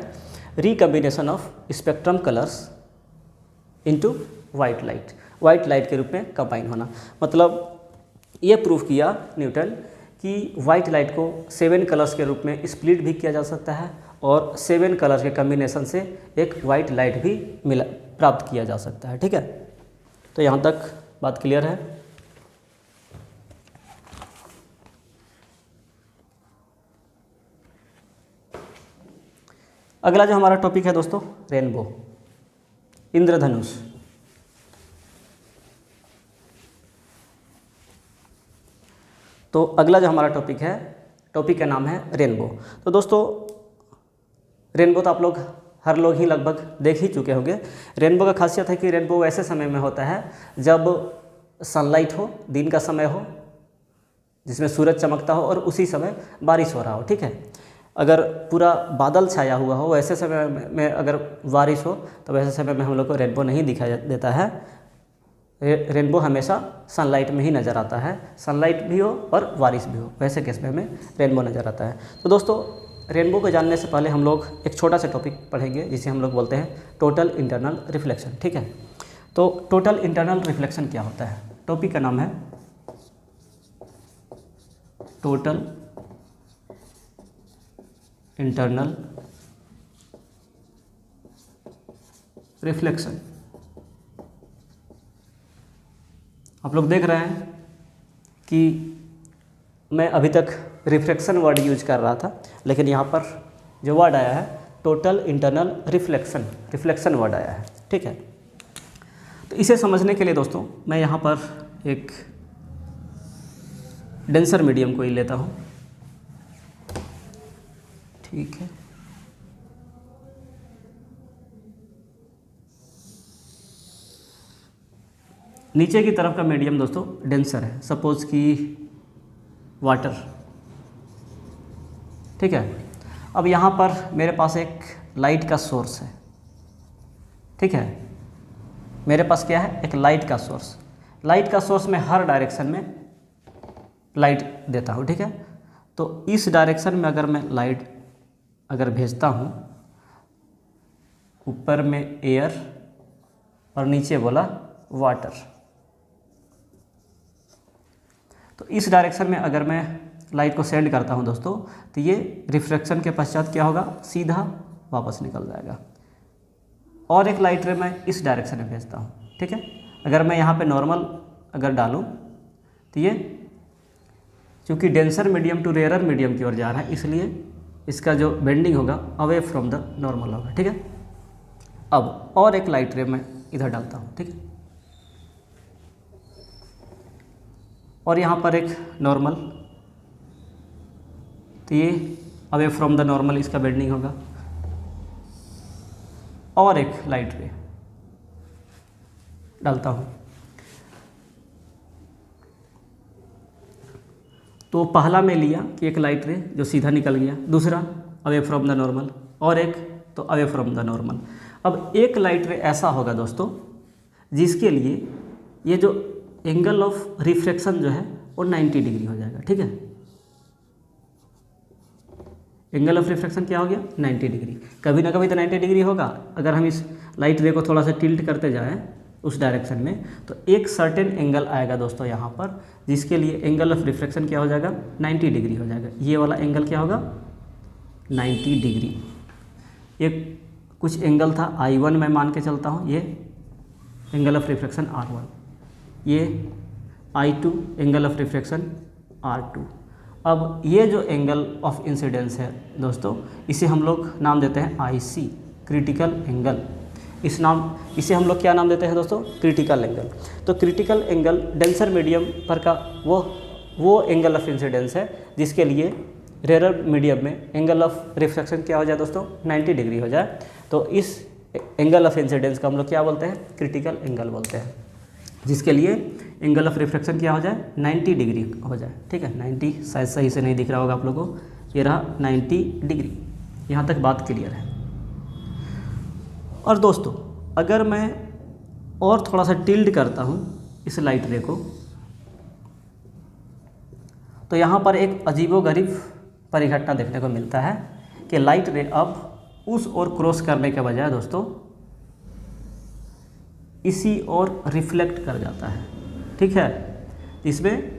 recombination of spectrum colours into white light के रूप में कंबाइन होना। मतलब ये प्रूफ किया न्यूटन कि वाइट लाइट को 7 कलर्स के रूप में स्प्लिट भी किया जा सकता है और 7 कलर्स के कम्बिनेशन से एक वाइट लाइट भी प्राप्त किया जा सकता है, ठीक है। तो यहाँ तक बात क्लियर है। अगला जो हमारा टॉपिक है दोस्तों, रेनबो, इंद्रधनुष। तो अगला जो हमारा टॉपिक है, टॉपिक का नाम है रेनबो। तो दोस्तों रेनबो तो आप लोग हर लोग ही लगभग देख ही चुके होंगे। रेनबो का खासियत है कि रेनबो ऐसे समय में होता है जब सनलाइट हो, दिन का समय हो जिसमें सूरज चमकता हो और उसी समय बारिश हो रहा हो, ठीक है। अगर पूरा बादल छाया हुआ हो वैसे समय में अगर बारिश हो तो वैसे समय में हम लोग को रेनबो नहीं दिखाई देता है। रेनबो हमेशा सनलाइट में ही नज़र आता है, सनलाइट भी हो और बारिश भी हो, वैसे केस में हमें रेनबो नज़र आता है। तो दोस्तों रेनबो को जानने से पहले हम लोग एक छोटा सा टॉपिक पढ़ेंगे जिसे हम लोग बोलते हैं टोटल इंटरनल रिफ्लेक्शन, ठीक है। तो टोटल इंटरनल रिफ्लेक्शन क्या होता है, टॉपिक का नाम है टोटल इंटरनल रिफ्लेक्शन। आप लोग देख रहे हैं कि मैं अभी तक रिफ्लेक्शन वर्ड यूज कर रहा था, लेकिन यहाँ पर जो वर्ड आया है टोटल इंटरनल रिफ्लेक्शन वर्ड आया है, ठीक है। तो इसे समझने के लिए दोस्तों मैं यहाँ पर एक डेंसर मीडियम को ही लेता हूँ, ठीक है। नीचे की तरफ का मीडियम दोस्तों डेंसर है, सपोज कि वाटर, ठीक है। अब यहाँ पर मेरे पास एक लाइट का सोर्स है, ठीक है। मेरे पास क्या है, एक लाइट का सोर्स। लाइट का सोर्स मैं हर डायरेक्शन में लाइट देता हूँ, ठीक है। तो इस डायरेक्शन में अगर मैं लाइट अगर भेजता हूँ, ऊपर में एयर और नीचे बोला वाटर, तो इस डायरेक्शन में अगर मैं लाइट को सेंड करता हूँ दोस्तों, तो ये रिफ्रैक्शन के पश्चात क्या होगा, सीधा वापस निकल जाएगा। और एक लाइट रे मैं इस डायरेक्शन में भेजता हूँ, ठीक है। अगर मैं यहाँ पे नॉर्मल अगर डालूँ तो ये चूँकि denser medium to rare medium की ओर जा रहा है, इसलिए इसका जो बेंडिंग होगा अवे फ्रॉम द नॉर्मल होगा, ठीक है। अब और एक लाइट रे मैं इधर डालता हूँ, ठीक है, और यहाँ पर एक नॉर्मल, तो ये अवे फ्रॉम द नॉर्मल इसका बेंडिंग होगा। और एक लाइट रे डालता हूँ, तो पहला में लिया कि एक लाइट रे जो सीधा निकल गया, दूसरा अवे फ्रॉम द नॉर्मल, और एक तो अवे फ्रॉम द नॉर्मल। अब एक लाइट रे ऐसा होगा दोस्तों जिसके लिए ये जो एंगल ऑफ रिफ्रैक्शन जो है वो 90 डिग्री हो जाएगा, ठीक है। एंगल ऑफ रिफ्रैक्शन क्या हो गया, 90 डिग्री। कभी ना कभी तो 90 डिग्री होगा। अगर हम इस लाइट रे को थोड़ा सा टिल्ट करते जाएं उस डायरेक्शन में, तो एक सर्टेन एंगल आएगा दोस्तों यहाँ पर, जिसके लिए एंगल ऑफ रिफ्रैक्शन क्या हो जाएगा, 90 डिग्री हो जाएगा। ये वाला एंगल क्या होगा, 90 डिग्री। एक कुछ एंगल था I1 मैं मान के चलता हूँ, ये एंगल ऑफ रिफ्रैक्शन R1, ये I2 angle of refraction R2। अब ये जो एंगल ऑफ इंसिडेंस है दोस्तों, इसे हम लोग नाम देते हैं IC, क्रिटिकल एंगल। इसे हम लोग क्या नाम देते हैं दोस्तों, क्रिटिकल एंगल। तो क्रिटिकल एंगल डेंसर मीडियम पर का वो एंगल ऑफ इंसिडेंस है जिसके लिए रेयर मीडियम में एंगल ऑफ रिफ्रैक्शन क्या हो जाए दोस्तों, 90 डिग्री हो जाए। तो इस एंगल ऑफ इंसिडेंस का हम लोग क्या बोलते हैं, क्रिटिकल एंगल बोलते हैं, जिसके लिए एंगल ऑफ रिफ्रैक्शन क्या हो जाए, 90 डिग्री हो जाए, ठीक है। 90 शायद सही से नहीं दिख रहा होगा आप लोगों को, ये रहा 90 डिग्री। यहाँ तक बात क्लियर है। और दोस्तों अगर मैं और थोड़ा सा टिल्ड करता हूँ इस लाइट रे को, तो यहाँ पर एक अजीबोगरीब परिघटना देखने को मिलता है कि लाइट रे अब उस ओर क्रॉस करने के बजाय दोस्तों इसी ओर रिफ्लेक्ट कर जाता है, ठीक है। इसमें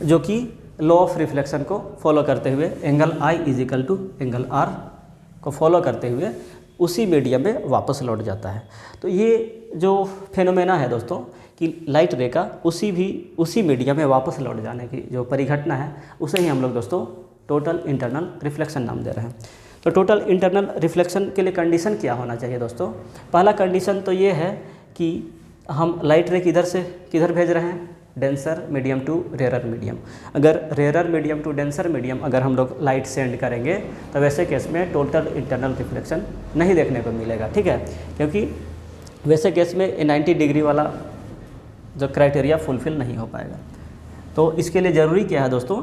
जो कि लॉ ऑफ रिफ्लेक्शन को फॉलो करते हुए angle I equal to angle R को फॉलो करते हुए उसी मीडियम में वापस लौट जाता है। तो ये जो फेनोमेना है दोस्तों कि लाइट रे का उसी मीडियम में वापस लौट जाने की जो परिघटना है, उसे ही हम लोग दोस्तों टोटल इंटरनल रिफ्लेक्शन नाम दे रहे हैं। तो टोटल इंटरनल रिफ्लेक्शन के लिए कंडीशन क्या होना चाहिए दोस्तों, पहला कंडीशन तो ये है कि हम लाइट रे किधर भेज रहे हैं, denser medium to rare medium. अगर rare medium to denser medium अगर हम लोग लाइट सेंड करेंगे तो वैसे केस में टोटल इंटरनल रिफ्लेक्शन नहीं देखने को मिलेगा, ठीक है, क्योंकि वैसे केस में 90 डिग्री वाला जो क्राइटेरिया फुलफिल नहीं हो पाएगा। तो इसके लिए ज़रूरी क्या है दोस्तों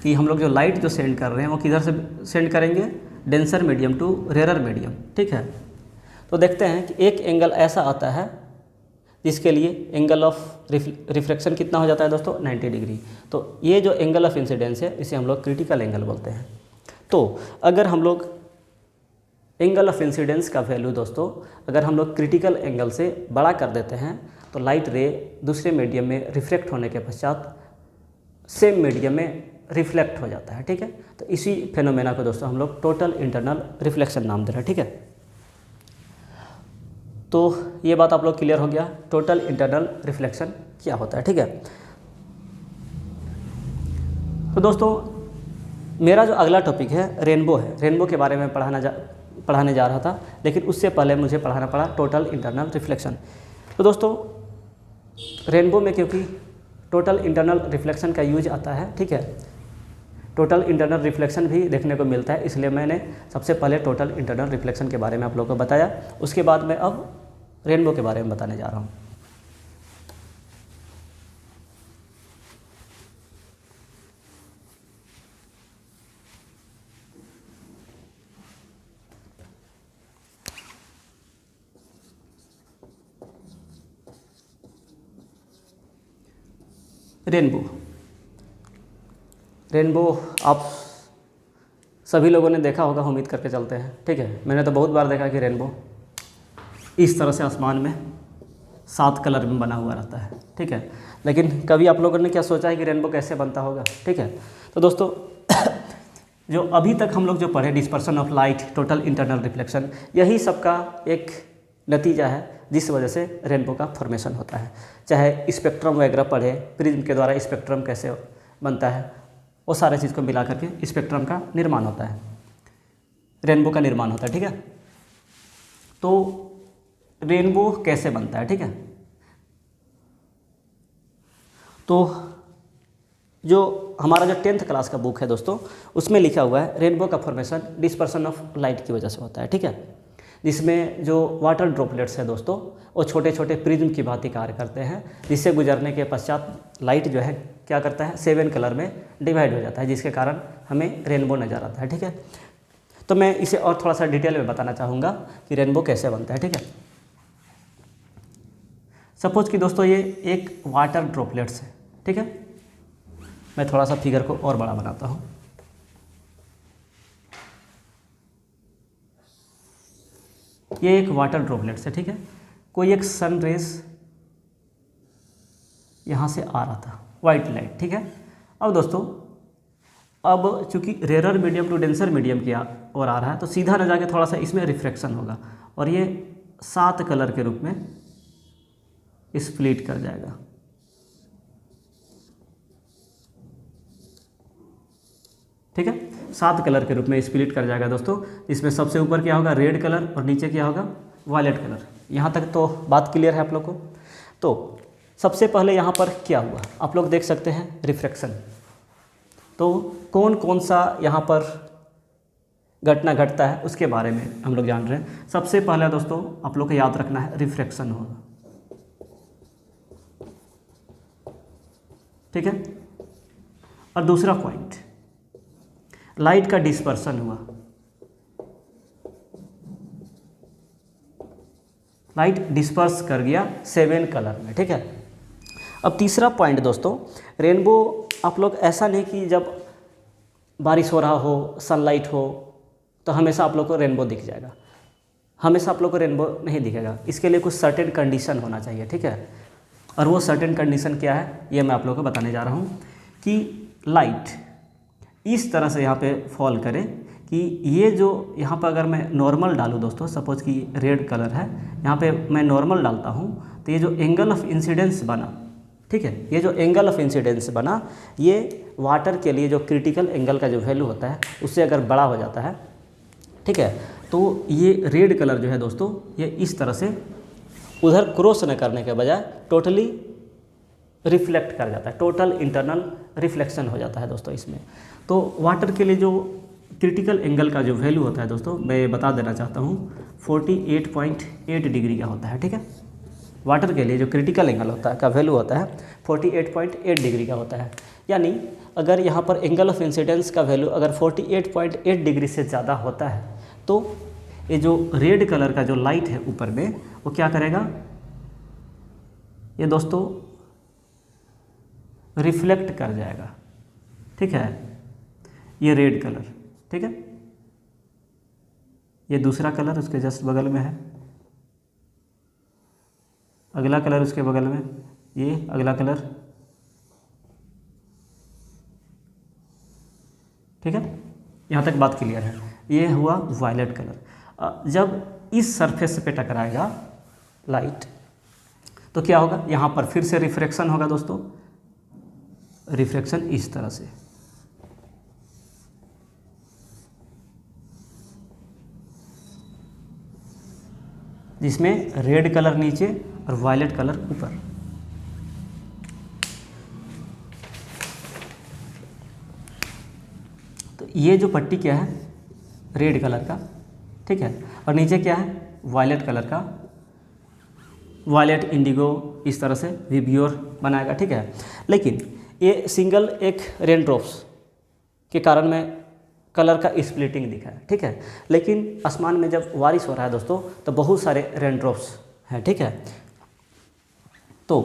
कि हम लोग जो लाइट जो सेंड कर रहे हैं वो किधर से सेंड करेंगे, denser medium to rare medium, ठीक है। तो देखते हैं कि एक एंगल ऐसा आता है जिसके लिए एंगल ऑफ रिफ्रैक्शन कितना हो जाता है दोस्तों, 90 डिग्री। तो ये जो एंगल ऑफ इंसिडेंस है इसे हम लोग क्रिटिकल एंगल बोलते हैं। तो अगर हम लोग एंगल ऑफ इंसिडेंस का वैल्यू दोस्तों अगर हम लोग क्रिटिकल एंगल से बड़ा कर देते हैं तो लाइट रे दूसरे मीडियम में रिफ्लेक्ट होने के पश्चात सेम मीडियम में रिफ्लेक्ट हो जाता है, ठीक है। तो इसी फेनोमेना को दोस्तों हम लोग टोटल इंटरनल रिफ्लेक्शन नाम दे रहे हैं, ठीक है। तो ये बात आप लोग क्लियर हो गया, टोटल इंटरनल रिफ्लेक्शन क्या होता है, ठीक है। तो दोस्तों मेरा जो अगला टॉपिक है रेनबो है, रेनबो के बारे में पढ़ाने जा रहा था, लेकिन उससे पहले मुझे पढ़ाना पड़ा टोटल इंटरनल रिफ्लेक्शन। तो दोस्तों रेनबो में क्योंकि टोटल इंटरनल रिफ्लेक्शन का यूज आता है, ठीक है, टोटल इंटरनल रिफ्लेक्शन भी देखने को मिलता है, इसलिए मैंने सबसे पहले टोटल इंटरनल रिफ्लेक्शन के बारे में आप लोगों को बताया। उसके बाद मैं अब रेनबो के बारे में बताने जा रहा हूँ। रेनबो। रेनबो आप सभी लोगों ने देखा होगा, उम्मीद करके चलते हैं, ठीक है। मैंने तो बहुत बार देखा कि रेनबो इस तरह से आसमान में 7 कलर में बना हुआ रहता है, ठीक है। लेकिन कभी आप लोगों ने क्या सोचा है कि रेनबो कैसे बनता होगा, ठीक है। तो दोस्तों जो अभी तक हम लोग जो पढ़े, dispersion of light, total internal reflection, यही सबका एक नतीजा है जिस वजह से रेनबो का फॉर्मेशन होता है। चाहे स्पेक्ट्रम वगैरह पढ़े, प्रिज्म के द्वारा स्पेक्ट्रम कैसे बनता है, वो सारे चीज़ को मिला करके स्पेक्ट्रम का निर्माण होता है, रेनबो का निर्माण होता है, ठीक है। तो रेनबो कैसे बनता है, ठीक है। तो जो हमारा जो 10th क्लास का बुक है दोस्तों, उसमें लिखा हुआ है रेनबो का फॉर्मेशन डिस्पर्सन ऑफ लाइट की वजह से होता है, ठीक है। जिसमें जो वाटर ड्रॉपलेट्स है दोस्तों, वो छोटे छोटे प्रिज्म की भांति कार्य करते हैं, जिससे गुजरने के पश्चात लाइट जो है क्या करता है, 7 कलर में डिवाइड हो जाता है, जिसके कारण हमें रेनबो नज़र आता है, ठीक है। तो मैं इसे और थोड़ा सा डिटेल में बताना चाहूँगा कि रेनबो कैसे बनता है, ठीक है। सपोज कि दोस्तों ये एक वाटर ड्रॉपलेट्स है, ठीक है। मैं थोड़ा सा फिगर को और बड़ा बनाता हूँ। ये एक वाटर ड्रॉपलेट्स है, ठीक है। कोई एक सन रेज यहाँ से आ रहा था, वाइट लाइट, ठीक है। अब दोस्तों, अब चूंकि rarer medium to denser medium की ओर आ रहा है, तो सीधा न जाके थोड़ा सा इसमें रिफ्रैक्शन होगा और ये 7 कलर के रूप में स्प्लिट कर जाएगा, ठीक है। 7 कलर के रूप में स्प्लिट कर जाएगा दोस्तों। इसमें सबसे ऊपर क्या होगा, रेड कलर, और नीचे क्या होगा, वायलेट कलर। यहाँ तक तो बात क्लियर है आप लोग को। तो सबसे पहले यहाँ पर क्या हुआ, आप लोग देख सकते हैं रिफ्रैक्शन। तो कौन कौन सा यहाँ पर घटना घटता है उसके बारे में हम लोग जान रहे हैं। सबसे पहले दोस्तों आप लोग को याद रखना है, रिफ्रैक्शन होगा, ठीक है। और दूसरा पॉइंट, लाइट का डिस्पर्सन हुआ, लाइट डिस्पर्स कर गया 7 कलर में, ठीक है। अब तीसरा पॉइंट दोस्तों, रेनबो आप लोग ऐसा नहीं कि जब बारिश हो रहा हो, सनलाइट हो, तो हमेशा आप लोग को रेनबो दिख जाएगा। हमेशा आप लोग को रेनबो नहीं दिखेगा, इसके लिए कुछ सर्टेन कंडीशन होना चाहिए, ठीक है। और वो सर्टेन कंडीशन क्या है, ये मैं आप लोग को बताने जा रहा हूँ कि लाइट इस तरह से यहाँ पे फॉल करे कि ये जो यहाँ पर अगर मैं नॉर्मल डालूँ दोस्तों, सपोज कि रेड कलर है, यहाँ पे मैं नॉर्मल डालता हूँ, तो ये जो एंगल ऑफ इंसिडेंस बना, ठीक है, ये जो एंगल ऑफ इंसिडेंस बना, ये वाटर के लिए जो क्रिटिकल एंगल का जो वैल्यू होता है उससे अगर बड़ा हो जाता है, ठीक है, तो ये रेड कलर जो है दोस्तों, ये इस तरह से उधर क्रॉस न करने के बजाय टोटली रिफ्लेक्ट कर जाता है, टोटल इंटरनल रिफ्लेक्शन हो जाता है दोस्तों इसमें। तो वाटर के लिए जो क्रिटिकल एंगल का जो वैल्यू होता है दोस्तों, मैं बता देना चाहता हूँ, 48.8 डिग्री का होता है, ठीक है। वाटर के लिए जो क्रिटिकल एंगल होता है का वैल्यू होता है 48.8 डिग्री का होता है। यानी अगर यहाँ पर एंगल ऑफ इंसिडेंस का वैल्यू अगर 48.8 डिग्री से ज़्यादा होता है, तो ये जो रेड कलर का जो लाइट है ऊपर में, वो क्या करेगा, ये दोस्तों रिफ्लेक्ट कर जाएगा, ठीक है। ये रेड कलर, ठीक है। ये दूसरा कलर उसके जस्ट बगल में है, अगला कलर उसके बगल में, ये अगला कलर, ठीक है। यहाँ तक बात क्लियर है। ये हुआ वायलेट कलर। जब इस सरफेस पे टकराएगा लाइट, तो क्या होगा, यहाँ पर फिर से रिफ्रैक्शन होगा दोस्तों, रिफ्रैक्शन इस तरह से, जिसमें रेड कलर नीचे और वायलेट कलर ऊपर। तो ये जो पट्टी क्या है, रेड कलर का, ठीक है, और नीचे क्या है, वायलेट कलर का, वायलेट इंडिगो इस तरह से विब्योर बनाएगा, ठीक है। लेकिन ये सिंगल एक रेन ड्रॉप्स के कारण में कलर का स्प्लिटिंग दिखा है, ठीक है। लेकिन आसमान में जब बारिश हो रहा है दोस्तों, तो बहुत सारे रेन ड्रॉप्स हैं, ठीक है। तो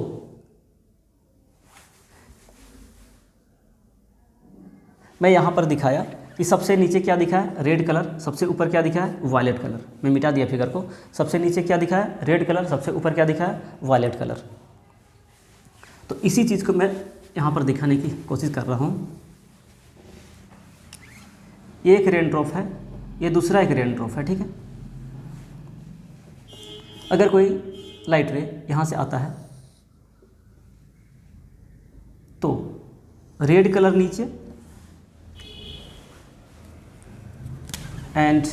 मैं यहाँ पर दिखाया कि सबसे नीचे क्या दिखा है, रेड कलर, सबसे ऊपर क्या दिखा है, वायलेट कलर। मैं मिटा दिया फिगर को। सबसे नीचे क्या दिखा है, रेड कलर, सबसे ऊपर क्या दिखा है, वायलेट कलर। तो इसी चीज़ को मैं यहाँ पर दिखाने की कोशिश कर रहा हूँ। ये एक रेन ड्रॉप है, ये दूसरा एक रेन ड्रॉप है, ठीक है। अगर कोई लाइट रे यहाँ से आता है तो रेड कलर नीचे एंड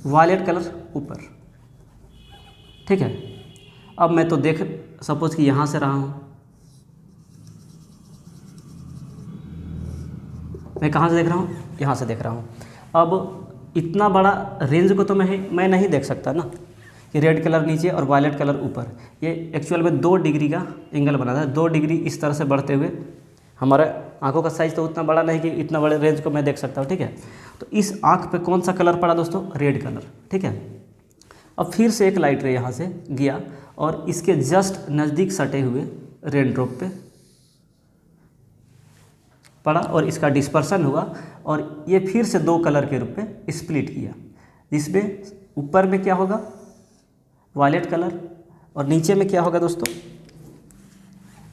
वायलेट कलर ऊपर, ठीक है। अब मैं तो देख सपोज कि यहाँ से रहा हूँ, मैं कहाँ से देख रहा हूँ, यहाँ से देख रहा हूँ। अब इतना बड़ा रेंज को तो मैं नहीं देख सकता ना कि रेड कलर नीचे और वायलेट कलर ऊपर। ये एक्चुअल में 2 डिग्री का एंगल बना था, 2 डिग्री इस तरह से बढ़ते हुए। हमारा आंखों का साइज़ तो उतना बड़ा नहीं कि इतना बड़े रेंज को मैं देख सकता हूँ, ठीक है। तो इस आँख पे कौन सा कलर पड़ा दोस्तों, रेड कलर, ठीक है। अब फिर से एक लाइट रे यहाँ से गया और इसके जस्ट नज़दीक सटे हुए रेन ड्रॉप पे पड़ा और इसका डिस्पर्सन हुआ और ये फिर से 2 कलर के रूप में स्प्लिट किया, जिसमें ऊपर में क्या होगा, वायलेट कलर, और नीचे में क्या होगा दोस्तों,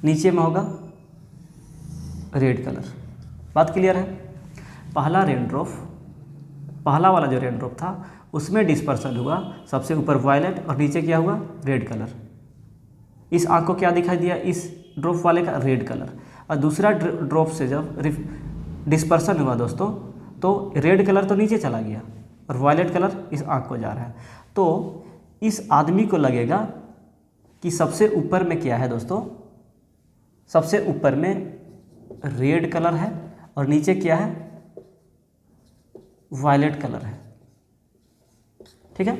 नीचे में होगा रेड कलर। बात क्लियर है। पहला रेन ड्रॉप, पहला वाला जो रेन ड्रॉप था उसमें डिस्पर्सन हुआ, सबसे ऊपर वायलेट और नीचे क्या हुआ, रेड कलर। इस आँख को क्या दिखाई दिया, इस ड्रॉप वाले का रेड कलर। और दूसरा ड्रॉप से जब डिस्पर्सन हुआ दोस्तों तो रेड कलर तो नीचे चला गया और वायलेट कलर इस आँख को जा रहा है। तो इस आदमी को लगेगा कि सबसे ऊपर में क्या है दोस्तों, सबसे ऊपर में रेड कलर है और नीचे क्या है, वायलेट कलर है, ठीक है।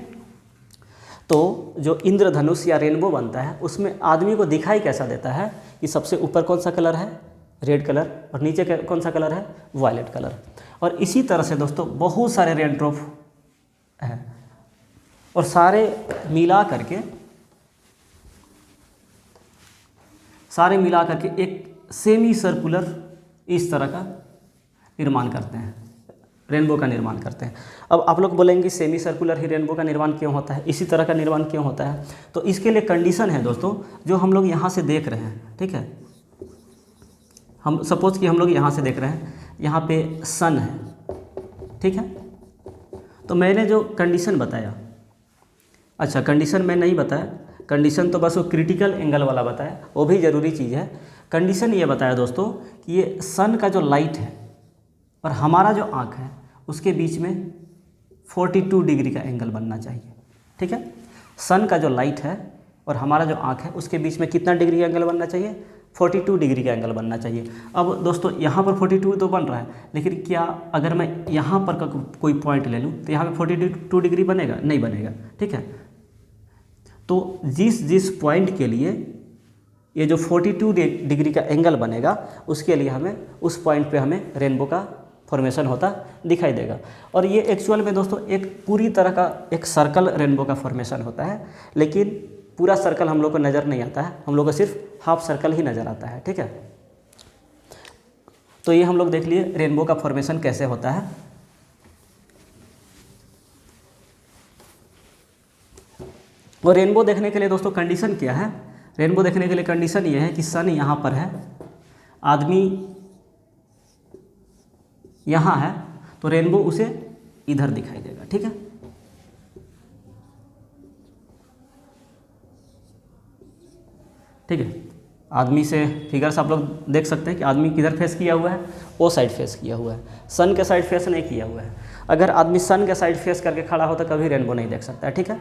तो जो इंद्रधनुष या रेनबो बनता है उसमें आदमी को दिखाई कैसा देता है कि सबसे ऊपर कौन सा कलर है, रेड कलर, और नीचे कौन सा कलर है, वायलेट कलर। और इसी तरह से दोस्तों बहुत सारे रेन ड्रॉप हैं और सारे मिला करके एक सेमी सर्कुलर इस तरह का निर्माण करते हैं, रेनबो का निर्माण करते हैं। अब आप लोग बोलेंगे सेमी सर्कुलर ही रेनबो का निर्माण क्यों होता है, इसी तरह का निर्माण क्यों होता है। तो इसके लिए कंडीशन है दोस्तों, जो हम लोग यहाँ से देख रहे हैं, ठीक है। हम सपोज कि हम लोग यहाँ से देख रहे हैं, यहाँ पे सन है, ठीक है। तो मैंने जो कंडीशन बताया, अच्छा कंडीशन मैं नहीं बताया, कंडीशन तो बस वो क्रिटिकल एंगल वाला बताया, वो भी ज़रूरी चीज़ है। कंडीशन ये बताया दोस्तों कि ये सन का जो लाइट है और हमारा जो आँख है उसके बीच में 42 डिग्री का एंगल बनना चाहिए, ठीक है। सन का जो लाइट है और हमारा जो आँख है उसके बीच में कितना डिग्री का एंगल बनना चाहिए, 42 डिग्री का एंगल बनना चाहिए। अब दोस्तों यहाँ पर 42 तो बन रहा है, लेकिन क्या अगर मैं यहाँ पर का कोई पॉइंट ले लूँ तो यहाँ पे 42 डिग्री बनेगा, नहीं बनेगा, ठीक है। तो जिस पॉइंट के लिए ये जो 42 डिग्री का एंगल बनेगा उसके लिए हमें उस पॉइंट पे हमें रेनबो का फॉर्मेशन होता दिखाई देगा। और ये एक्चुअल में दोस्तों एक पूरी तरह का एक सर्कल रेनबो का फॉर्मेशन होता है, लेकिन पूरा सर्कल हम लोग को नज़र नहीं आता है, हम लोग को सिर्फ हाफ सर्कल ही नज़र आता है, ठीक है। तो ये हम लोग देख लिए रेनबो का फॉर्मेशन कैसे होता है। और रेनबो देखने के लिए दोस्तों कंडीशन क्या है, रेनबो देखने के लिए कंडीशन ये है कि सन यहाँ पर है, आदमी यहाँ है, तो रेनबो उसे इधर दिखाई देगा, ठीक है। ठीक है, आदमी से फिगर्स आप लोग देख सकते हैं कि आदमी किधर फेस किया हुआ है, वो साइड फेस किया हुआ है, सन के साइड फेस नहीं किया हुआ है। अगर आदमी सन के साइड फेस करके खड़ा हो तो कभी रेनबो नहीं देख सकता है, ठीक है।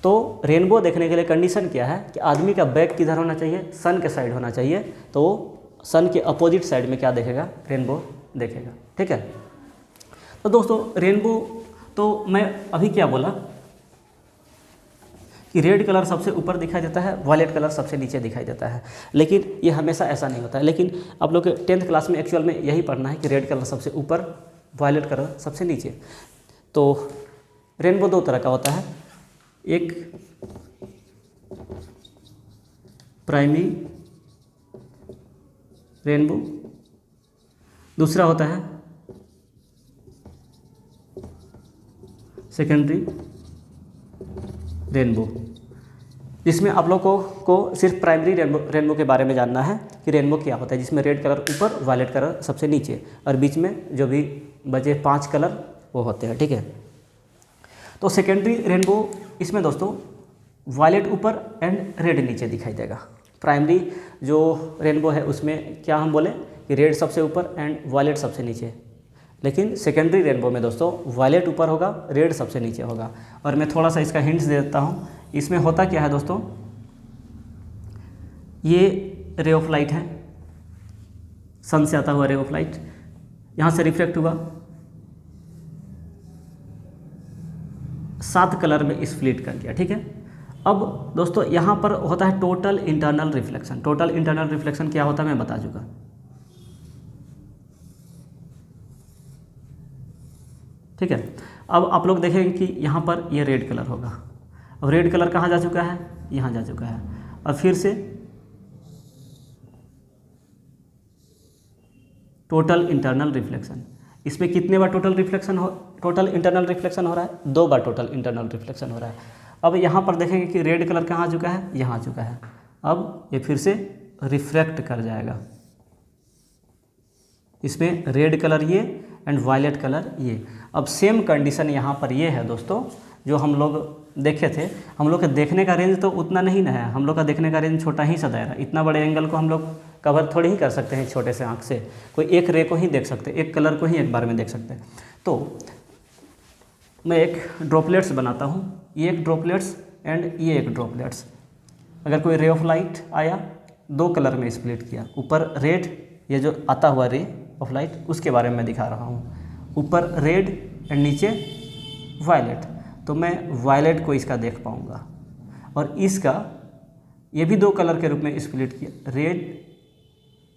तो रेनबो देखने के लिए कंडीशन क्या है कि आदमी का बैक किधर होना चाहिए, सन के साइड होना चाहिए, तो सन के अपोजिट साइड में क्या देखेगा, रेनबो देखेगा, ठीक है। तो दोस्तों रेनबो, तो मैं अभी क्या बोला कि रेड कलर सबसे ऊपर दिखाई देता है, वायलेट कलर सबसे नीचे दिखाई देता है, लेकिन ये हमेशा ऐसा नहीं होता है। लेकिन आप लोग के 10th क्लास में एक्चुअल में यही पढ़ना है कि रेड कलर सबसे ऊपर, वायलेट कलर सबसे नीचे। तो रेनबो 2 तरह का होता है, एक प्राइमरी रेनबो। दूसरा होता है सेकेंडरी रेनबो, जिसमें आप लोगों को सिर्फ प्राइमरी रेनबो के बारे में जानना है कि रेनबो क्या होता है, जिसमें रेड कलर ऊपर, वायलेट कलर सबसे नीचे और बीच में जो भी बचे 5 कलर वो होते हैं, ठीक है। तो सेकेंडरी रेनबो इसमें दोस्तों वायलेट ऊपर एंड रेड नीचे दिखाई देगा। प्राइमरी जो रेनबो है उसमें क्या हम बोले कि रेड सबसे ऊपर एंड वायलेट सबसे नीचे, लेकिन सेकेंडरी रेनबो में दोस्तों वायलेट ऊपर होगा, रेड सबसे नीचे होगा। और मैं थोड़ा सा इसका हिंट्स दे देता हूँ। इसमें होता क्या है दोस्तों, ये रे ऑफ लाइट है, सन से आता हुआ रे ऑफ लाइट यहाँ से रिफ्लेक्ट हुआ, 7 कलर में स्प्लिट कर दिया, ठीक है। अब दोस्तों यहाँ पर होता है total internal reflection. Total internal reflection क्या होता है मैं बता चुका, ठीक है। अब आप लोग देखेंगे कि यहाँ पर ये रेड कलर होगा। अब रेड कलर कहाँ जा चुका है, यहाँ जा चुका है। और फिर से टोटल इंटरनल रिफ्लेक्शन, इसमें कितने बार टोटल इंटरनल रिफ्लेक्शन हो रहा है, 2 बार टोटल इंटरनल रिफ्लेक्शन हो रहा है। अब यहाँ पर देखेंगे कि रेड कलर कहाँ आ चुका है, यहाँ आ चुका है। अब ये फिर से रिफ्रैक्ट कर जाएगा, इसमें रेड कलर ये एंड वायलेट कलर ये। अब सेम कंडीशन यहाँ पर ये है दोस्तों, जो हम लोग देखे थे। हम लोग के देखने का रेंज तो उतना नहीं ना है, हम लोग का देखने का रेंज छोटा ही सा दायरा। इतना बड़े एंगल को हम लोग कवर थोड़ी ही कर सकते हैं छोटे से आँख से। कोई एक रे को ही देख सकते, एक कलर को ही एक बार में देख सकते हैं। तो मैं एक ड्रॉपलेट्स बनाता हूँ, ये एक ड्रॉपलेट्स एंड ये एक ड्रॉपलेट्स। अगर कोई रे ऑफ लाइट आया, 2 कलर में स्प्लिट किया, ऊपर रेड, ये जो आता हुआ रे ऑफ लाइट उसके बारे में मैं दिखा रहा हूँ, ऊपर रेड एंड नीचे वायलेट। तो मैं वायलेट को इसका देख पाऊँगा, और इसका ये भी 2 कलर के रूप में स्प्लिट किया, रेड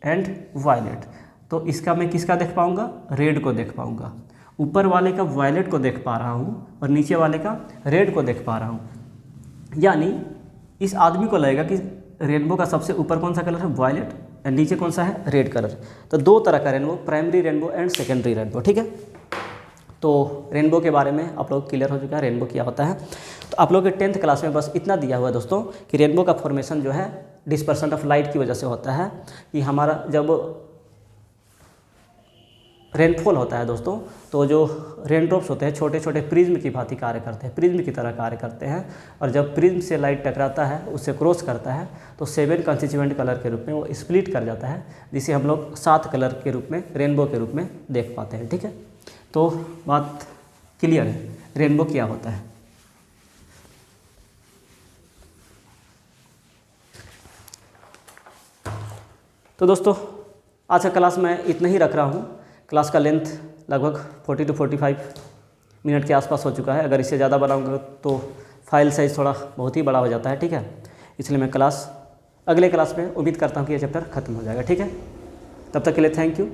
एंड वायलेट। तो इसका मैं किसका देख पाऊँगा, रेड को देख पाऊँगा। ऊपर वाले का वायलेट को देख पा रहा हूँ और नीचे वाले का रेड को देख पा रहा हूँ। यानी इस आदमी को लगेगा कि रेनबो का सबसे ऊपर कौन सा कलर है, वायलेट, एंड नीचे कौन सा है, रेड कलर। तो 2 तरह का rainbow, primary rainbow and secondary rainbow, ठीक है। तो रेनबो के बारे में आप लोग क्लियर हो चुका है, रेनबो क्या होता है। तो आप लोग के 10th क्लास में बस इतना दिया हुआ है दोस्तों कि रेनबो का फॉर्मेशन जो है डिस्पर्सन ऑफ लाइट की वजह से होता है। कि हमारा जब रेनफॉल होता है दोस्तों, तो जो रेन ड्रॉप्स होते हैं छोटे छोटे प्रिज्म की भांति कार्य करते हैं, प्रिज्म की तरह कार्य करते हैं। और जब प्रिज्म से लाइट टकराता है, उससे क्रॉस करता है, तो 7 कंस्टिट्यूएंट कलर के रूप में वो स्प्लिट कर जाता है, जिसे हम लोग 7 कलर के रूप में, रेनबो के रूप में देख पाते हैं, ठीक है। तो बात क्लियर है, रेनबो क्या होता है। तो दोस्तों आज का क्लास मैं इतना ही रख रहा हूँ। क्लास का लेंथ लगभग 40 to 45 मिनट के आसपास हो चुका है। अगर इससे ज़्यादा बनाऊंगा तो फाइल साइज़ थोड़ा बहुत ही बड़ा हो जाता है, ठीक है। इसलिए मैं अगले क्लास में उम्मीद करता हूँ कि ये चैप्टर खत्म हो जाएगा, ठीक है। तब तक के लिए थैंक यू।